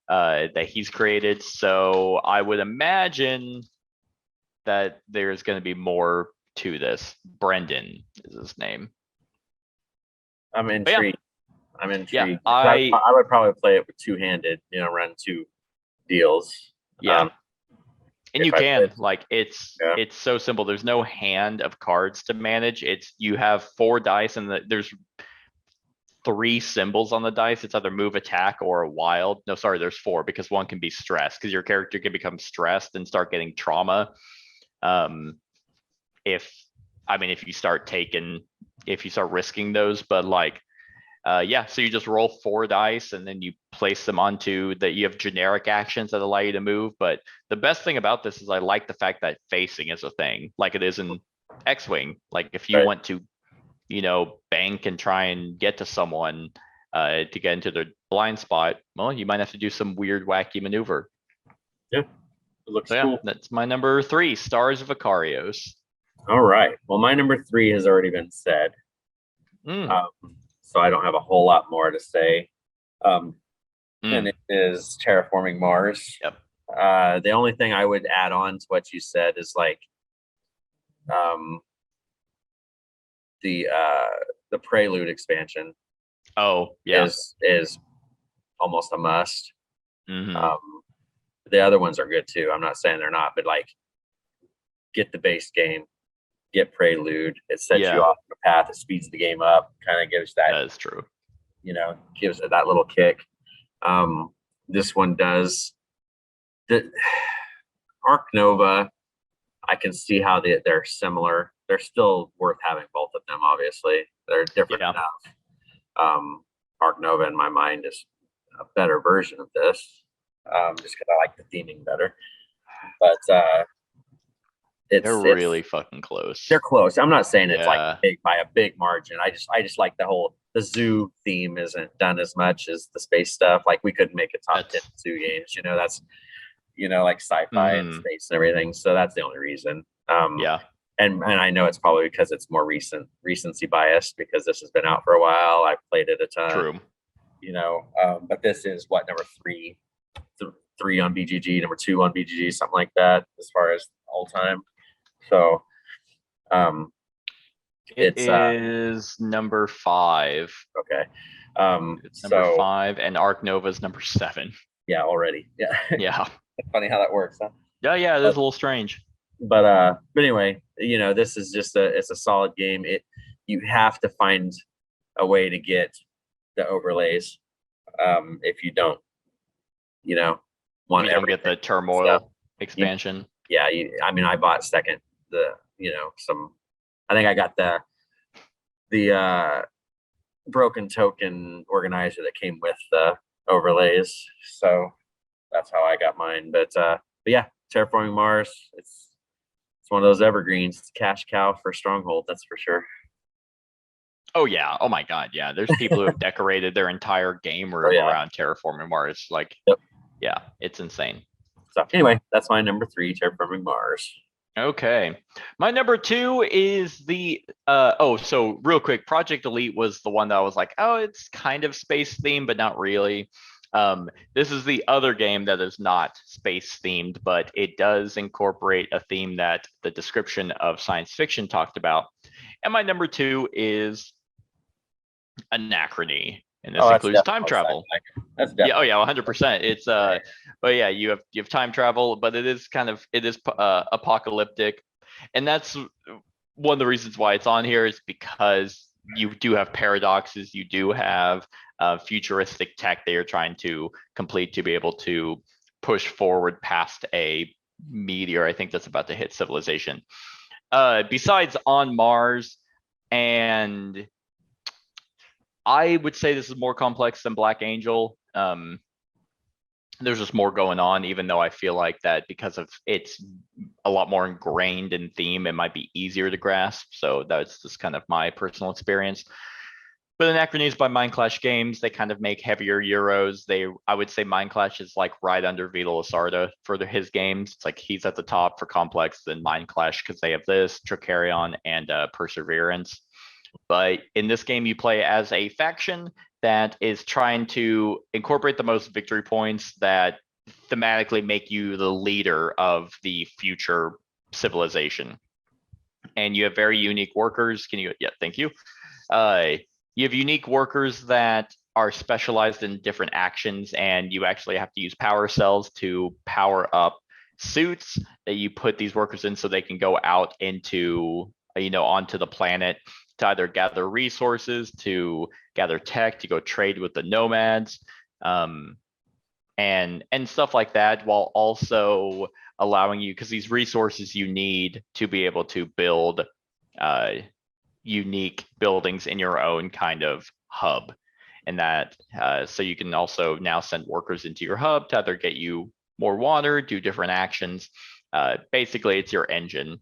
that he's created. So I would imagine that there's going to be more to this. Brendan is his name. I'm intrigued. I'm intrigued. Yeah, I would probably play it with two-handed, run 2 deals. Yeah. And you can, like, Yeah. it's so simple. There's no hand of cards to manage. You have 4 dice and there's 3 symbols on the dice. It's either move, attack, or a wild. No, sorry, there's 4 because one can be stressed because your character can become stressed and start getting trauma. If you start risking those, but like, yeah, so you just roll 4 dice and then you place them onto you have generic actions that allow you to move. But the best thing about this is I like the fact that facing is a thing, like it is in X-Wing. Like if you want to, bank and try and get to someone to get into their blind spot, well, you might have to do some weird, wacky maneuver. Yeah, it looks cool. Yeah, that's my number 3, Stars of Icarios. All right. Well, my number 3 has already been said. So I don't have a whole lot more to say. And it is Terraforming Mars. Yep. The only thing I would add on to what you said is like the Prelude expansion. Oh, yeah. Is almost a must. Mm-hmm. The other ones are good too. I'm not saying they're not, but like get the base game, get Prelude. It sets you off on a path. It speeds the game up. Kind of gives that. That is true. Gives it that little kick. This one does. The Arc Nova, I can see how they're similar. They're still worth having both of them. Obviously, they're different enough. Arc Nova, in my mind, is a better version of this, just because I like the theming better. But they're really fucking close. They're close. I'm not saying it's like big by a big margin. I just like the zoo theme isn't done as much as the space stuff. Like we couldn't make a top 10 zoo games. That's like sci-fi and space and everything. So that's the only reason. And I know it's probably because it's more recency biased because this has been out for a while. I've played it a ton. True. But this is number 3 on BGG, number 2 on BGG, something like that, as far as all time. So, it is number 5. Okay. It's number So 5, and Arc Nova's number 7. yeah, already. Yeah. Yeah. Funny how that works, huh? Yeah, it is a little strange. But anyway, this is just it's a solid game. You have to find a way to get the overlays. If you don't, want You don't get the everything. turmoil expansion. Yeah, I mean, I bought second I think I got the broken token organizer that came with the overlays. So that's how I got mine. But yeah, Terraforming Mars, it's one of those evergreens. It's a cash cow for Stronghold, that's for sure. Oh yeah. Oh my God. Yeah. There's people who have decorated their entire game room around Terraforming Mars. Like, yeah, it's insane. So anyway, that's my number 3, Terraforming Mars. Okay. My number 2 is the so real quick, Project Elite was the one that I was like, oh, it's kind of space themed, but not really. This is the other game that is not space themed, but it does incorporate a theme that the description of science fiction talked about. And my number 2 is Anachrony, and this includes time travel. Yeah, oh yeah, 100%. It's but yeah, you have time travel, but it is apocalyptic, and that's one of the reasons why it's on here is because you do have paradoxes, you do have futuristic tech that you're trying to complete to be able to push forward past a meteor, I think that's about to hit civilization. Besides on Mars, and I would say this is more complex than Black Angel. There's just more going on, even though I feel like that because of it's a lot more ingrained in theme, it might be easier to grasp. So that's just kind of my personal experience. But Anachrony is by Mind Clash Games. They kind of make heavier Euros. I would say Mind Clash is like right under Vito Lasarda for his games. It's like he's at the top for complex, then Mind Clash because they have this, Tricarion, and Perseverance. But in this game, you play as a faction that is trying to incorporate the most victory points that thematically make you the leader of the future civilization. And you have very unique workers. Thank you. You have unique workers that are specialized in different actions, and you actually have to use power cells to power up suits that you put these workers in so they can go out into, onto the planet to either gather resources, to gather tech, to go trade with the nomads, and stuff like that, while also allowing you, because these resources you need to be able to build unique buildings in your own kind of hub. And that, so you can also now send workers into your hub to either get you more water, do different actions. Basically, it's your engine.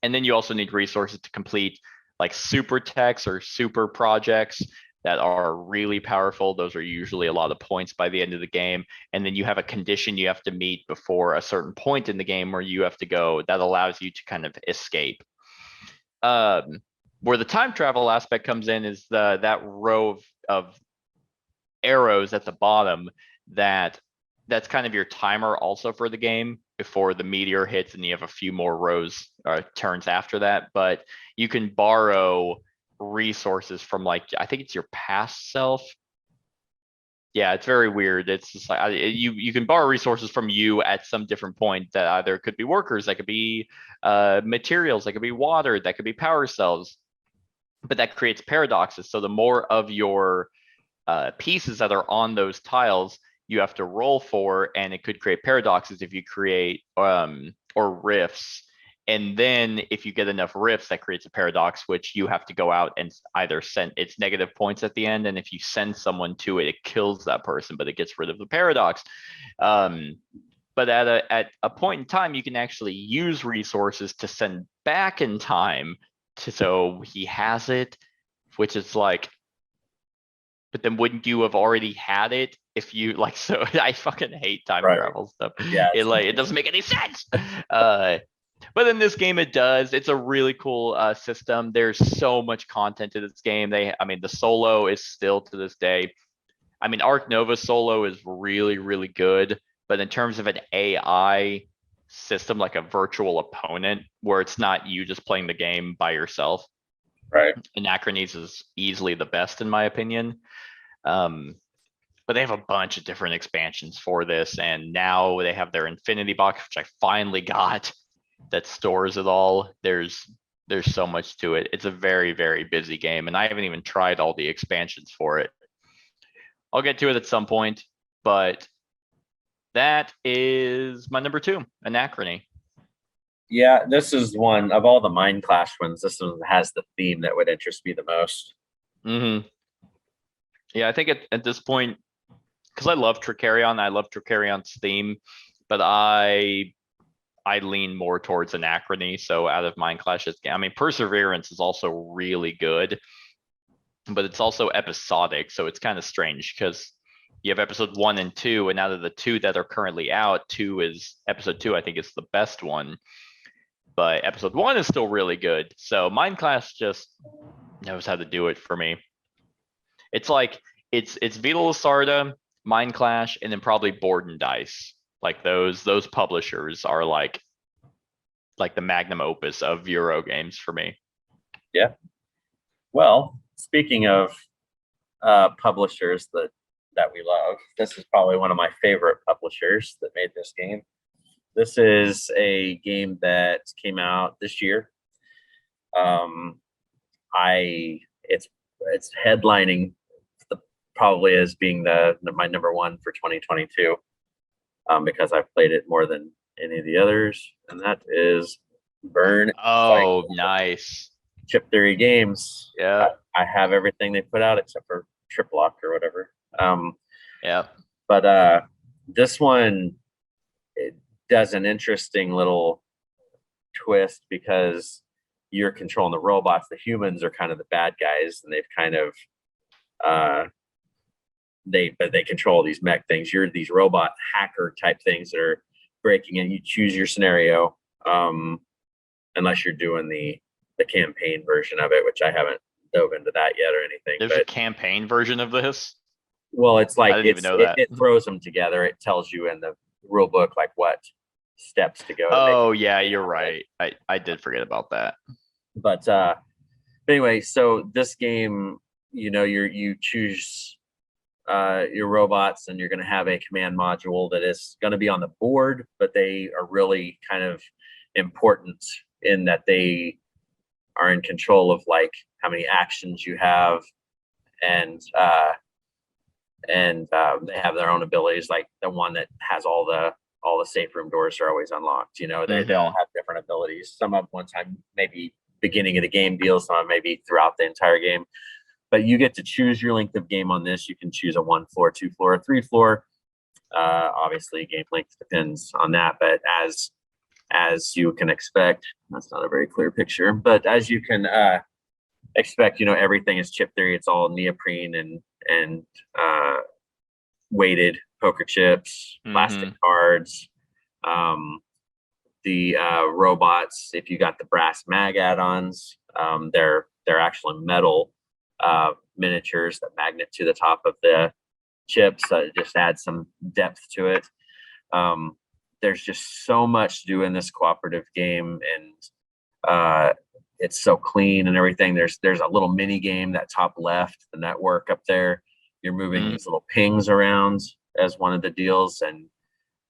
And then you also need resources to complete like super techs or super projects that are really powerful. Those are usually a lot of points by the end of the game. And then you have a condition you have to meet before a certain point in the game where you have to go that allows you to kind of escape. Where the time travel aspect comes in is that row of arrows at the bottom that's kind of your timer also for the game before the meteor hits, and you have a few more rows or turns after that. But you can borrow resources from I think it's your past self. Yeah, it's very weird. It's just like you can borrow resources from you at some different point that either could be workers, that could be materials, that could be water, that could be power cells. But that creates paradoxes. So the more of your pieces that are on those tiles you have to roll for, and it could create paradoxes if you create or rifts. And then if you get enough rifts, that creates a paradox, which you have to go out and either send, it's negative points at the end. And if you send someone to it, it kills that person, but it gets rid of the paradox. But at a point in time, you can actually use resources to send back in time so he has it, which is like, but then wouldn't you have already had it if you so I fucking hate time travel stuff. Yeah, it doesn't make any sense. But in this game it does. It's a really cool system. There's so much content to this game. The solo is still to this day. Arc Nova solo is really, really good, but in terms of an AI system, like a virtual opponent where it's not you just playing the game by yourself, Right. Anachrony's is easily the best in my opinion. But they have a bunch of different expansions for this, and now they have their Infinity Box, which I finally got, that stores it all. There's so much to it. It's a very, very busy game, and I haven't even tried all the expansions for it. I'll get to it at some point, but that is my number 2, Anachrony. Yeah, this is one of all the Mind Clash ones. This one has the theme that would interest me the most. Yeah, I think at this point, because I love Tricarion's theme, but I lean more towards Anachrony. So out of Mind Clash's game, I mean, Perseverance is also really good, but it's also episodic, so it's kind of strange because you have episode 1 and 2, and out of the 2 that are currently out, episode 2 I think is the best one, but episode 1 is still really good. So Mind Clash just knows how to do it for me. It's like it's Vita Lasarda, Mind Clash, and then probably Board and Dice. Like those publishers are like the magnum opus of Euro games for me. Yeah. Well, speaking of publishers that we love, this is probably one of my favorite publishers that made this game. This is a game that came out this year. It's headlining probably as being my number 1 for 2022, because I've played it more than any of the others, and that is Burn. Oh, nice. Chip Theory Games. Yeah. I have everything they put out except for Trip Lock or whatever. Yeah. But this one, it does an interesting little twist because you're controlling the robots. The humans are kind of the bad guys, and they've kind of they control these mech things. You're these robot hacker type things that are breaking in. You choose your scenario, unless you're doing the campaign version of it, which I haven't dove into that yet or anything. There's a campaign version of this? Well, it's like I didn't even know that. It throws them together. It tells you in the rule book like what steps to go. Oh yeah, you're right. I did forget about that. But anyway, so this game, you choose your robots, and you're going to have a command module that is going to be on the board, but they are really kind of important in that they are in control of like how many actions you have, and they have their own abilities. Like the one that has all the safe room doors are always unlocked. They all have different abilities. Some of one time maybe beginning of the game deals, some maybe throughout the entire game. But you get to choose your length of game on this. You can choose a 1 floor, 2 floor, 3 floor. Obviously, game length depends on that, but as you can expect, that's not a very clear picture, but as you can expect, everything is chip theory. It's all neoprene and weighted poker chips, plastic cards. The robots, if you got the brass mag add-ons, they're actually metal miniatures that magnet to the top of the chips. It just adds some depth to it. There's just so much to do in this cooperative game, and it's so clean and everything. There's a little mini game that top left, the network up there. You're moving these little pings around as one of the deals, and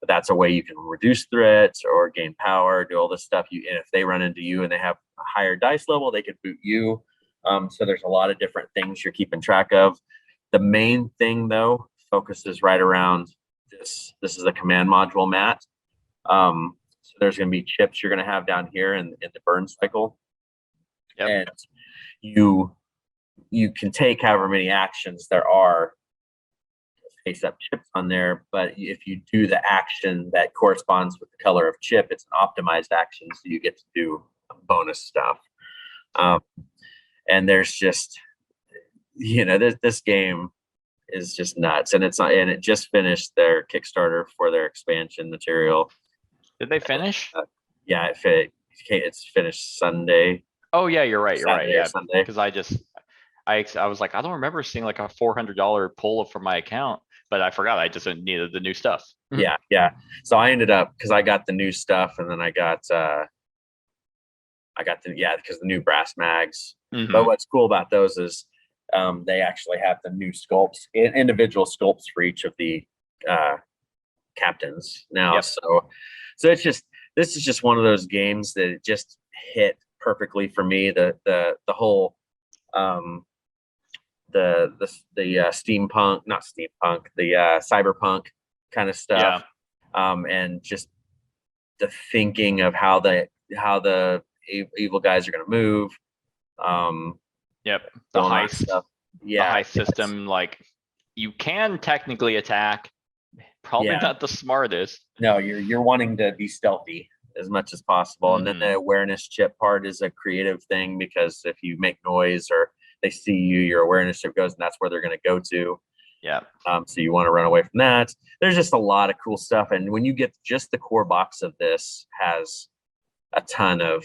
that's a way you can reduce threats or gain power, do all this stuff. And if they run into you and they have a higher dice level, they can boot you. So there's a lot of different things you're keeping track of. The main thing, though, focuses right around this. This is a command module mat. So there's going to be chips you're going to have down here in the burn cycle. Yep. And you can take however many actions there are face up chips on there, but if you do the action that corresponds with the color of chip, it's an optimized action, so you get to do bonus stuff. And there's just, this game is just nuts, and it just finished their Kickstarter for their expansion material. Did they finish? Yeah, it's finished Sunday. Oh yeah, you're right. Yeah, Sunday. Because I was like, I don't remember seeing like a $400 pull from my account, but I forgot I just needed the new stuff. Yeah. So I ended up, because I got the new stuff, and then I got because the new brass mags But what's cool about those is they actually have the new sculpts, individual sculpts for each of the captains now. Yep. So it's just, this is just one of those games that it just hit perfectly for me. The whole the steampunk, not steampunk, the cyberpunk kind of stuff. And just the thinking of how the evil guys are going to move. Yep. The going on heist. stuff. The Yeah, heist system, like you can technically attack, probably Yeah. not the smartest. No, you're wanting to be stealthy as much as possible. And then the awareness chip part is a creative thing, because if you make noise or they see you, your awareness chip goes, and that's where they're going to go to. Yeah. So you want to run away from that. There's just a lot of cool stuff. And when you get just the core box of this, has a ton of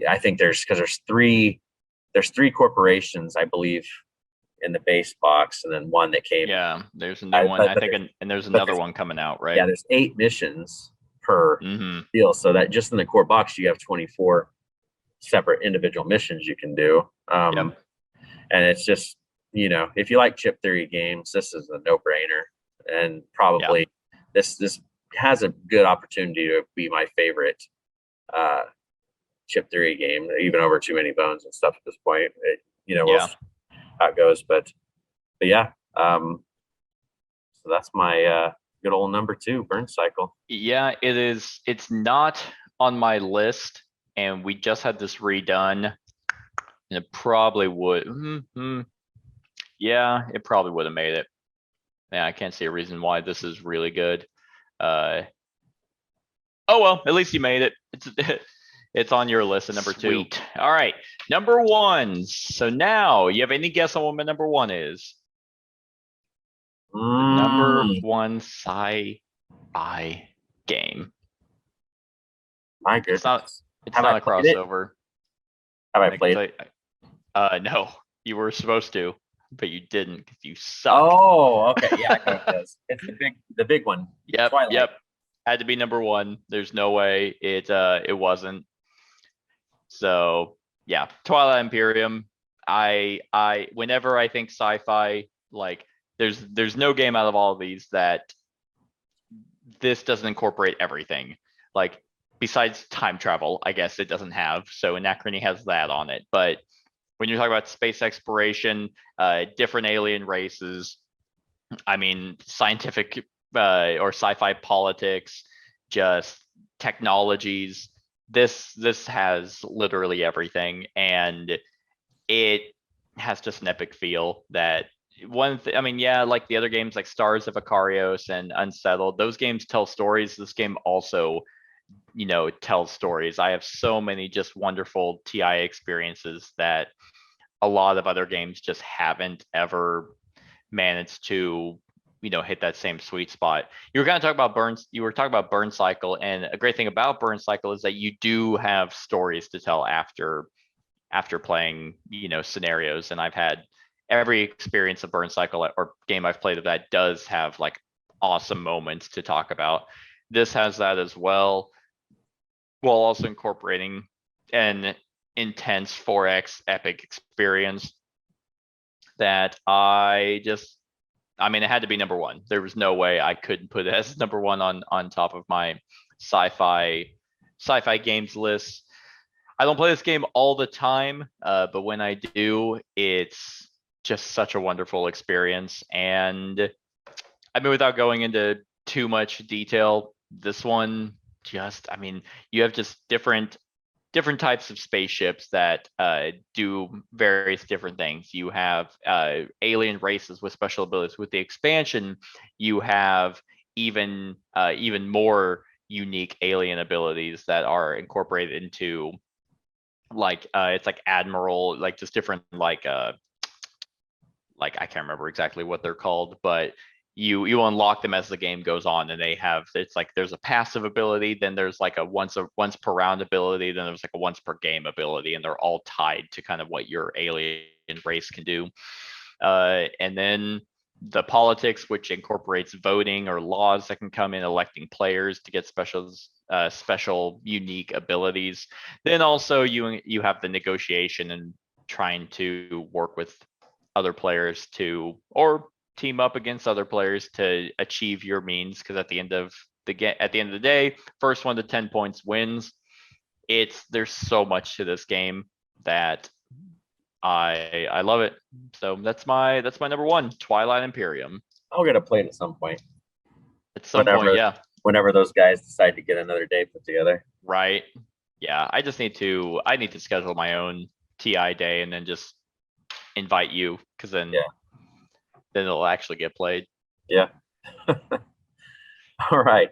I think there's three corporations, I believe, in the base box, and then one that came. Yeah, there's a new one, I think, and there's another one coming out, right? Yeah, there's 8 missions per deal, so that just in the core box you have 24 separate individual missions you can do. And it's just, if you like chip theory games, this is a no-brainer, and probably this has a good opportunity to be my favorite chip theory game, even over Too Many Bones and stuff at this point. We'll see how it goes, but yeah. So that's my good old number 2, Burn Cycle. Yeah, it is. It's not on my list, and we just had this redone, and it probably would. Yeah, it probably would have made it. Yeah, I can't see a reason why. This is really good. Oh well, at least you made it. It's on your list at number 2. All right, number 1. So now, you have any guess on what my number 1 is? The number 1 sci-fi game. My goodness. It's not a crossover. Have I played it? No, you were supposed to, but you didn't because you suck. Oh, okay. Yeah, I know it is. It's the big one. Yep, Twilight. yep. Had to be number 1. There's no way it wasn't. So yeah, Twilight Imperium. Whenever I think sci-fi, like there's no game out of all of these that this doesn't incorporate everything. Like besides time travel, I guess it doesn't have. So Anachrony has that on it. But when you're talking about space exploration, different alien races, I mean scientific or sci-fi politics, just technologies. This has literally everything, and it has just an epic feel that I mean, yeah, like the other games like Stars of Icarios and Unsettled, those games tell stories. This game also, tells stories. I have so many just wonderful TI experiences that a lot of other games just haven't ever managed to hit that same sweet spot. You were going to talk about Burn Cycle, and a great thing about Burn Cycle is that you do have stories to tell after playing scenarios. And I've had every experience of Burn Cycle or game I've played of that does have like awesome moments to talk about. This has that as well, while also incorporating an intense 4X epic experience that I mean, it had to be number 1. There was no way I couldn't put it as number 1 on top of my sci-fi games list. I don't play this game all the time, but when I do, it's just such a wonderful experience. And I mean, without going into too much detail, this one I mean, you have just different types of spaceships that do various different things. You have alien races with special abilities. With the expansion, you have even more unique alien abilities that are incorporated into it's like Admiral, like just different like I can't remember exactly what they're called, but you unlock them as the game goes on, and it's like there's a passive ability, then there's like a once per round ability, then there's like a once per game ability, and they're all tied to kind of what your alien race can do. And then the politics, which incorporates voting or laws that can come in, electing players to get special unique abilities. Then also you have the negotiation and trying to work with other players or team up against other players to achieve your means. Because at the end of the day, first 1 to 10 points wins. There's so much to this game that I love it. So that's my number one, Twilight Imperium. I'll get to play it at some point. At some point, yeah. Whenever those guys decide to get another day put together. Right. Yeah. I need to schedule my own TI day and then just invite you, because then it'll actually get played. Yeah. All right.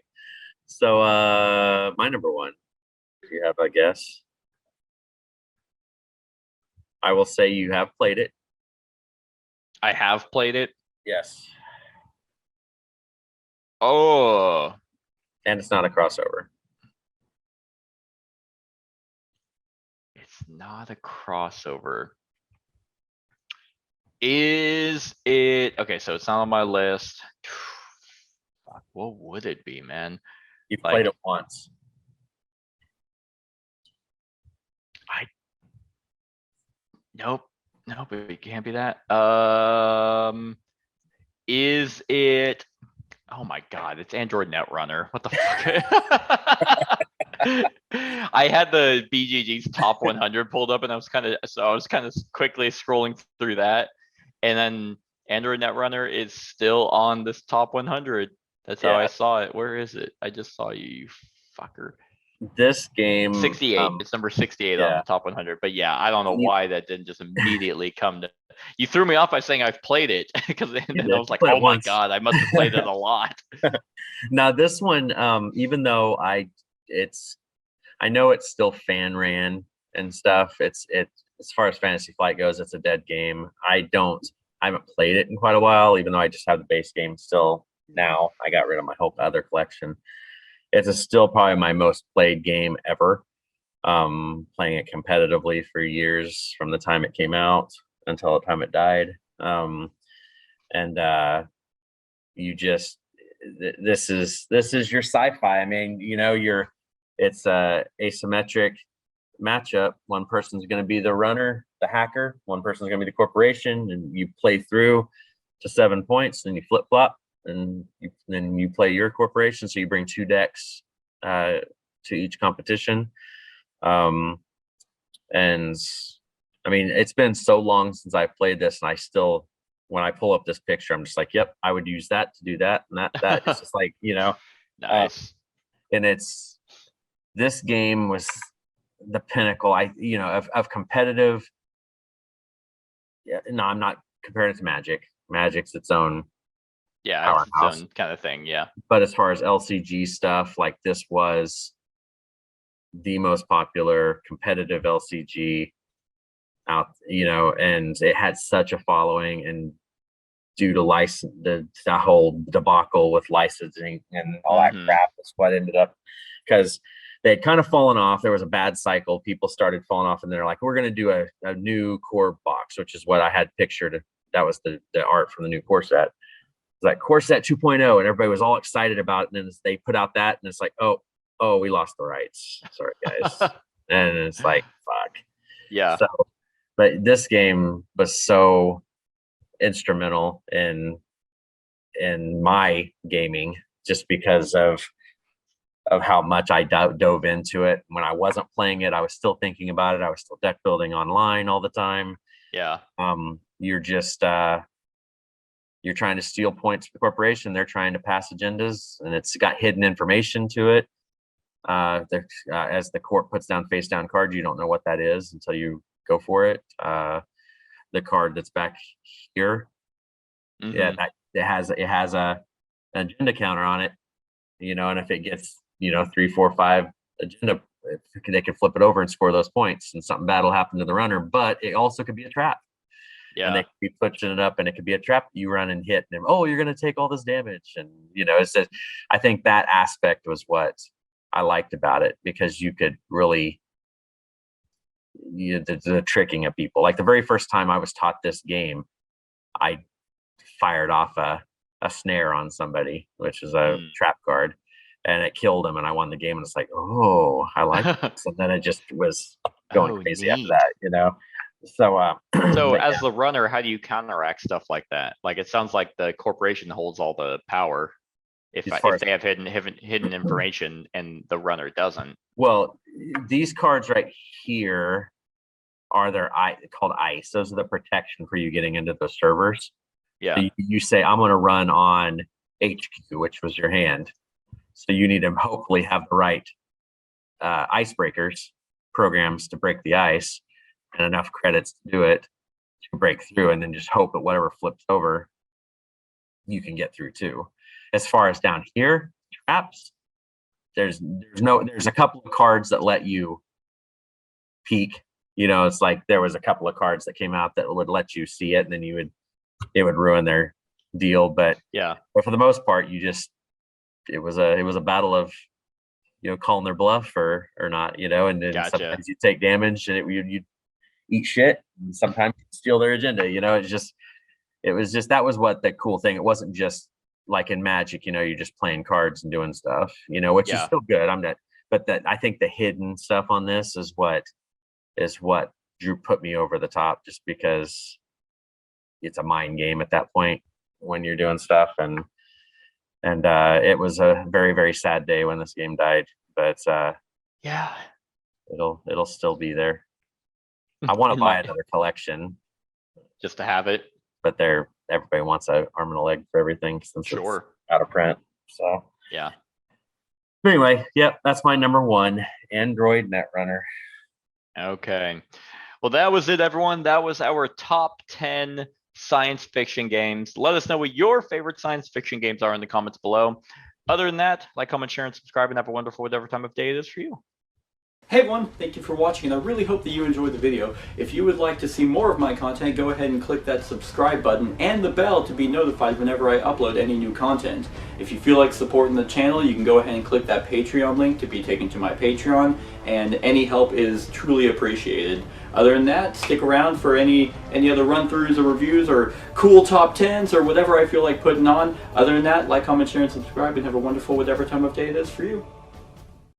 So my number one, if you have a guess. I will say you have played it. I have played it. Yes. Oh. And it's not a crossover. It's not a crossover. Is it okay? So it's not on my list. Fuck, what would it be, man? You've played it once. Nope, it can't be that. Is it? Oh my god, it's Android Netrunner. What the fuck? I had the BGG's top 100 pulled up, and I was kind of quickly scrolling through that, and then Android Netrunner is still on this top 100. That's how I saw it. Where is it? I just saw you fucker. This game 68. It's number 68 on the top 100. But yeah, I don't know why that didn't just immediately come to. You threw me off by saying I've played it, because then I was like, oh my god, I must have played it a lot. Now this one, even though I know it's still fan ran and stuff. It's as far as Fantasy Flight goes, it's a dead game. I haven't played it in quite a while, even though I just have the base game still now. I got rid of my whole other collection. It's still probably my most played game ever. Playing it competitively for years from the time it came out until the time it died. This is your sci-fi. I mean, it's a asymmetric matchup. One person's going to be the runner, the hacker. One person's going to be the corporation, and you play through to 7 points, then you flip flop, and then you play your corporation. So you bring 2 decks to each competition. And I mean, it's been so long since I played this, and I still, when I pull up this picture, I'm just like, yep, I would use that to do that, and that is just like, Nice. And this game was the pinnacle, of competitive. Yeah, no, I'm not comparing it to Magic. Magic's its own. Yeah, it's its own kind of thing. Yeah. But as far as LCG stuff, like, this was the most popular competitive LCG out, and it had such a following, and due to the whole debacle with licensing and all that crap is what ended up, because they had kind of fallen off. There was a bad cycle. People started falling off, and they're like, we're going to do a new core box, which is what I had pictured. That was the art from the new core set. It's like core set 2.0, and everybody was all excited about it. And then they put out that, and it's like, oh, we lost the rights. Sorry, guys. And it's like, fuck. Yeah. So, but this game was so instrumental in my gaming, just because of how much I dove into it. When I wasn't playing it, I was still thinking about it. I was still deck building online all the time. Yeah. You're just you're trying to steal points for the corporation. They're trying to pass agendas, and it's got hidden information to it. As the court puts down face down cards, you don't know what that is until you go for it. The card that's back here, it has a agenda counter on it, and if it gets 3, 4, 5 agenda, they can flip it over and score those points, and something bad will happen to the runner. But it also could be a trap. Yeah. And they could be pushing it up, and it could be a trap. You run and hit them. Oh, you're going to take all this damage. And, it's just, I think that aspect was what I liked about it, because you could really, the tricking of people. Like, the very first time I was taught this game, I fired off a snare on somebody, which is a trap card, and it killed him, and I won the game. And it's like, oh, I like this. And then it just was going crazy after neat. that, you know. So So but as yeah. the runner, how do you counteract stuff like that? Like it sounds like the corporation holds all the power if As far if they have hidden information and the runner doesn't. Well, these cards right here are called ice. Those are the protection for you getting into the servers. Yeah. So you say, I'm going to run on HQ, which was your hand. So you need to hopefully have the right icebreakers programs to break the ice and enough credits to do it to break through, and then just hope that whatever flips over, you can get through too. As far as down here, traps, there's a couple of cards that let you peek. You know, it's like there was a couple of cards that came out that would let you see it, and then it would ruin their deal. But for the most part, it was a battle of, you know, calling their bluff or not, you know. And then sometimes you take damage and you'd eat shit, and sometimes you steal their agenda, you know. It was just that was what the cool thing. It wasn't just like in Magic, you know, you're just playing cards and doing stuff, you know, which is still good. But I think the hidden stuff on this is what Drew put me over the top, just because it's a mind game at that point when you're doing stuff. And it was a very, very sad day when this game died, but it'll still be there. I want to buy another collection just to have it, but everybody wants an arm and a leg for everything since it's out of print. So yeah. Anyway, that's my number one, Android Netrunner. Okay. Well, that was it, everyone. That was our top 10 science fiction games. Let us know what your favorite science fiction games are in the comments below. Other than that, like, comment, share, and subscribe, and have a wonderful whatever time of day it is for you. Hey everyone, thank you for watching, and I really hope that you enjoyed the video. If you would like to see more of my content, go ahead and click that subscribe button and the bell to be notified whenever I upload any new content. If you feel like supporting the channel, you can go ahead and click that Patreon link to be taken to my Patreon, and any help is truly appreciated. Other than that, stick around for any other run-throughs or reviews or cool top 10s or whatever I feel like putting on. Other than that, like, comment, share, and subscribe, and have a wonderful whatever time of day it is for you.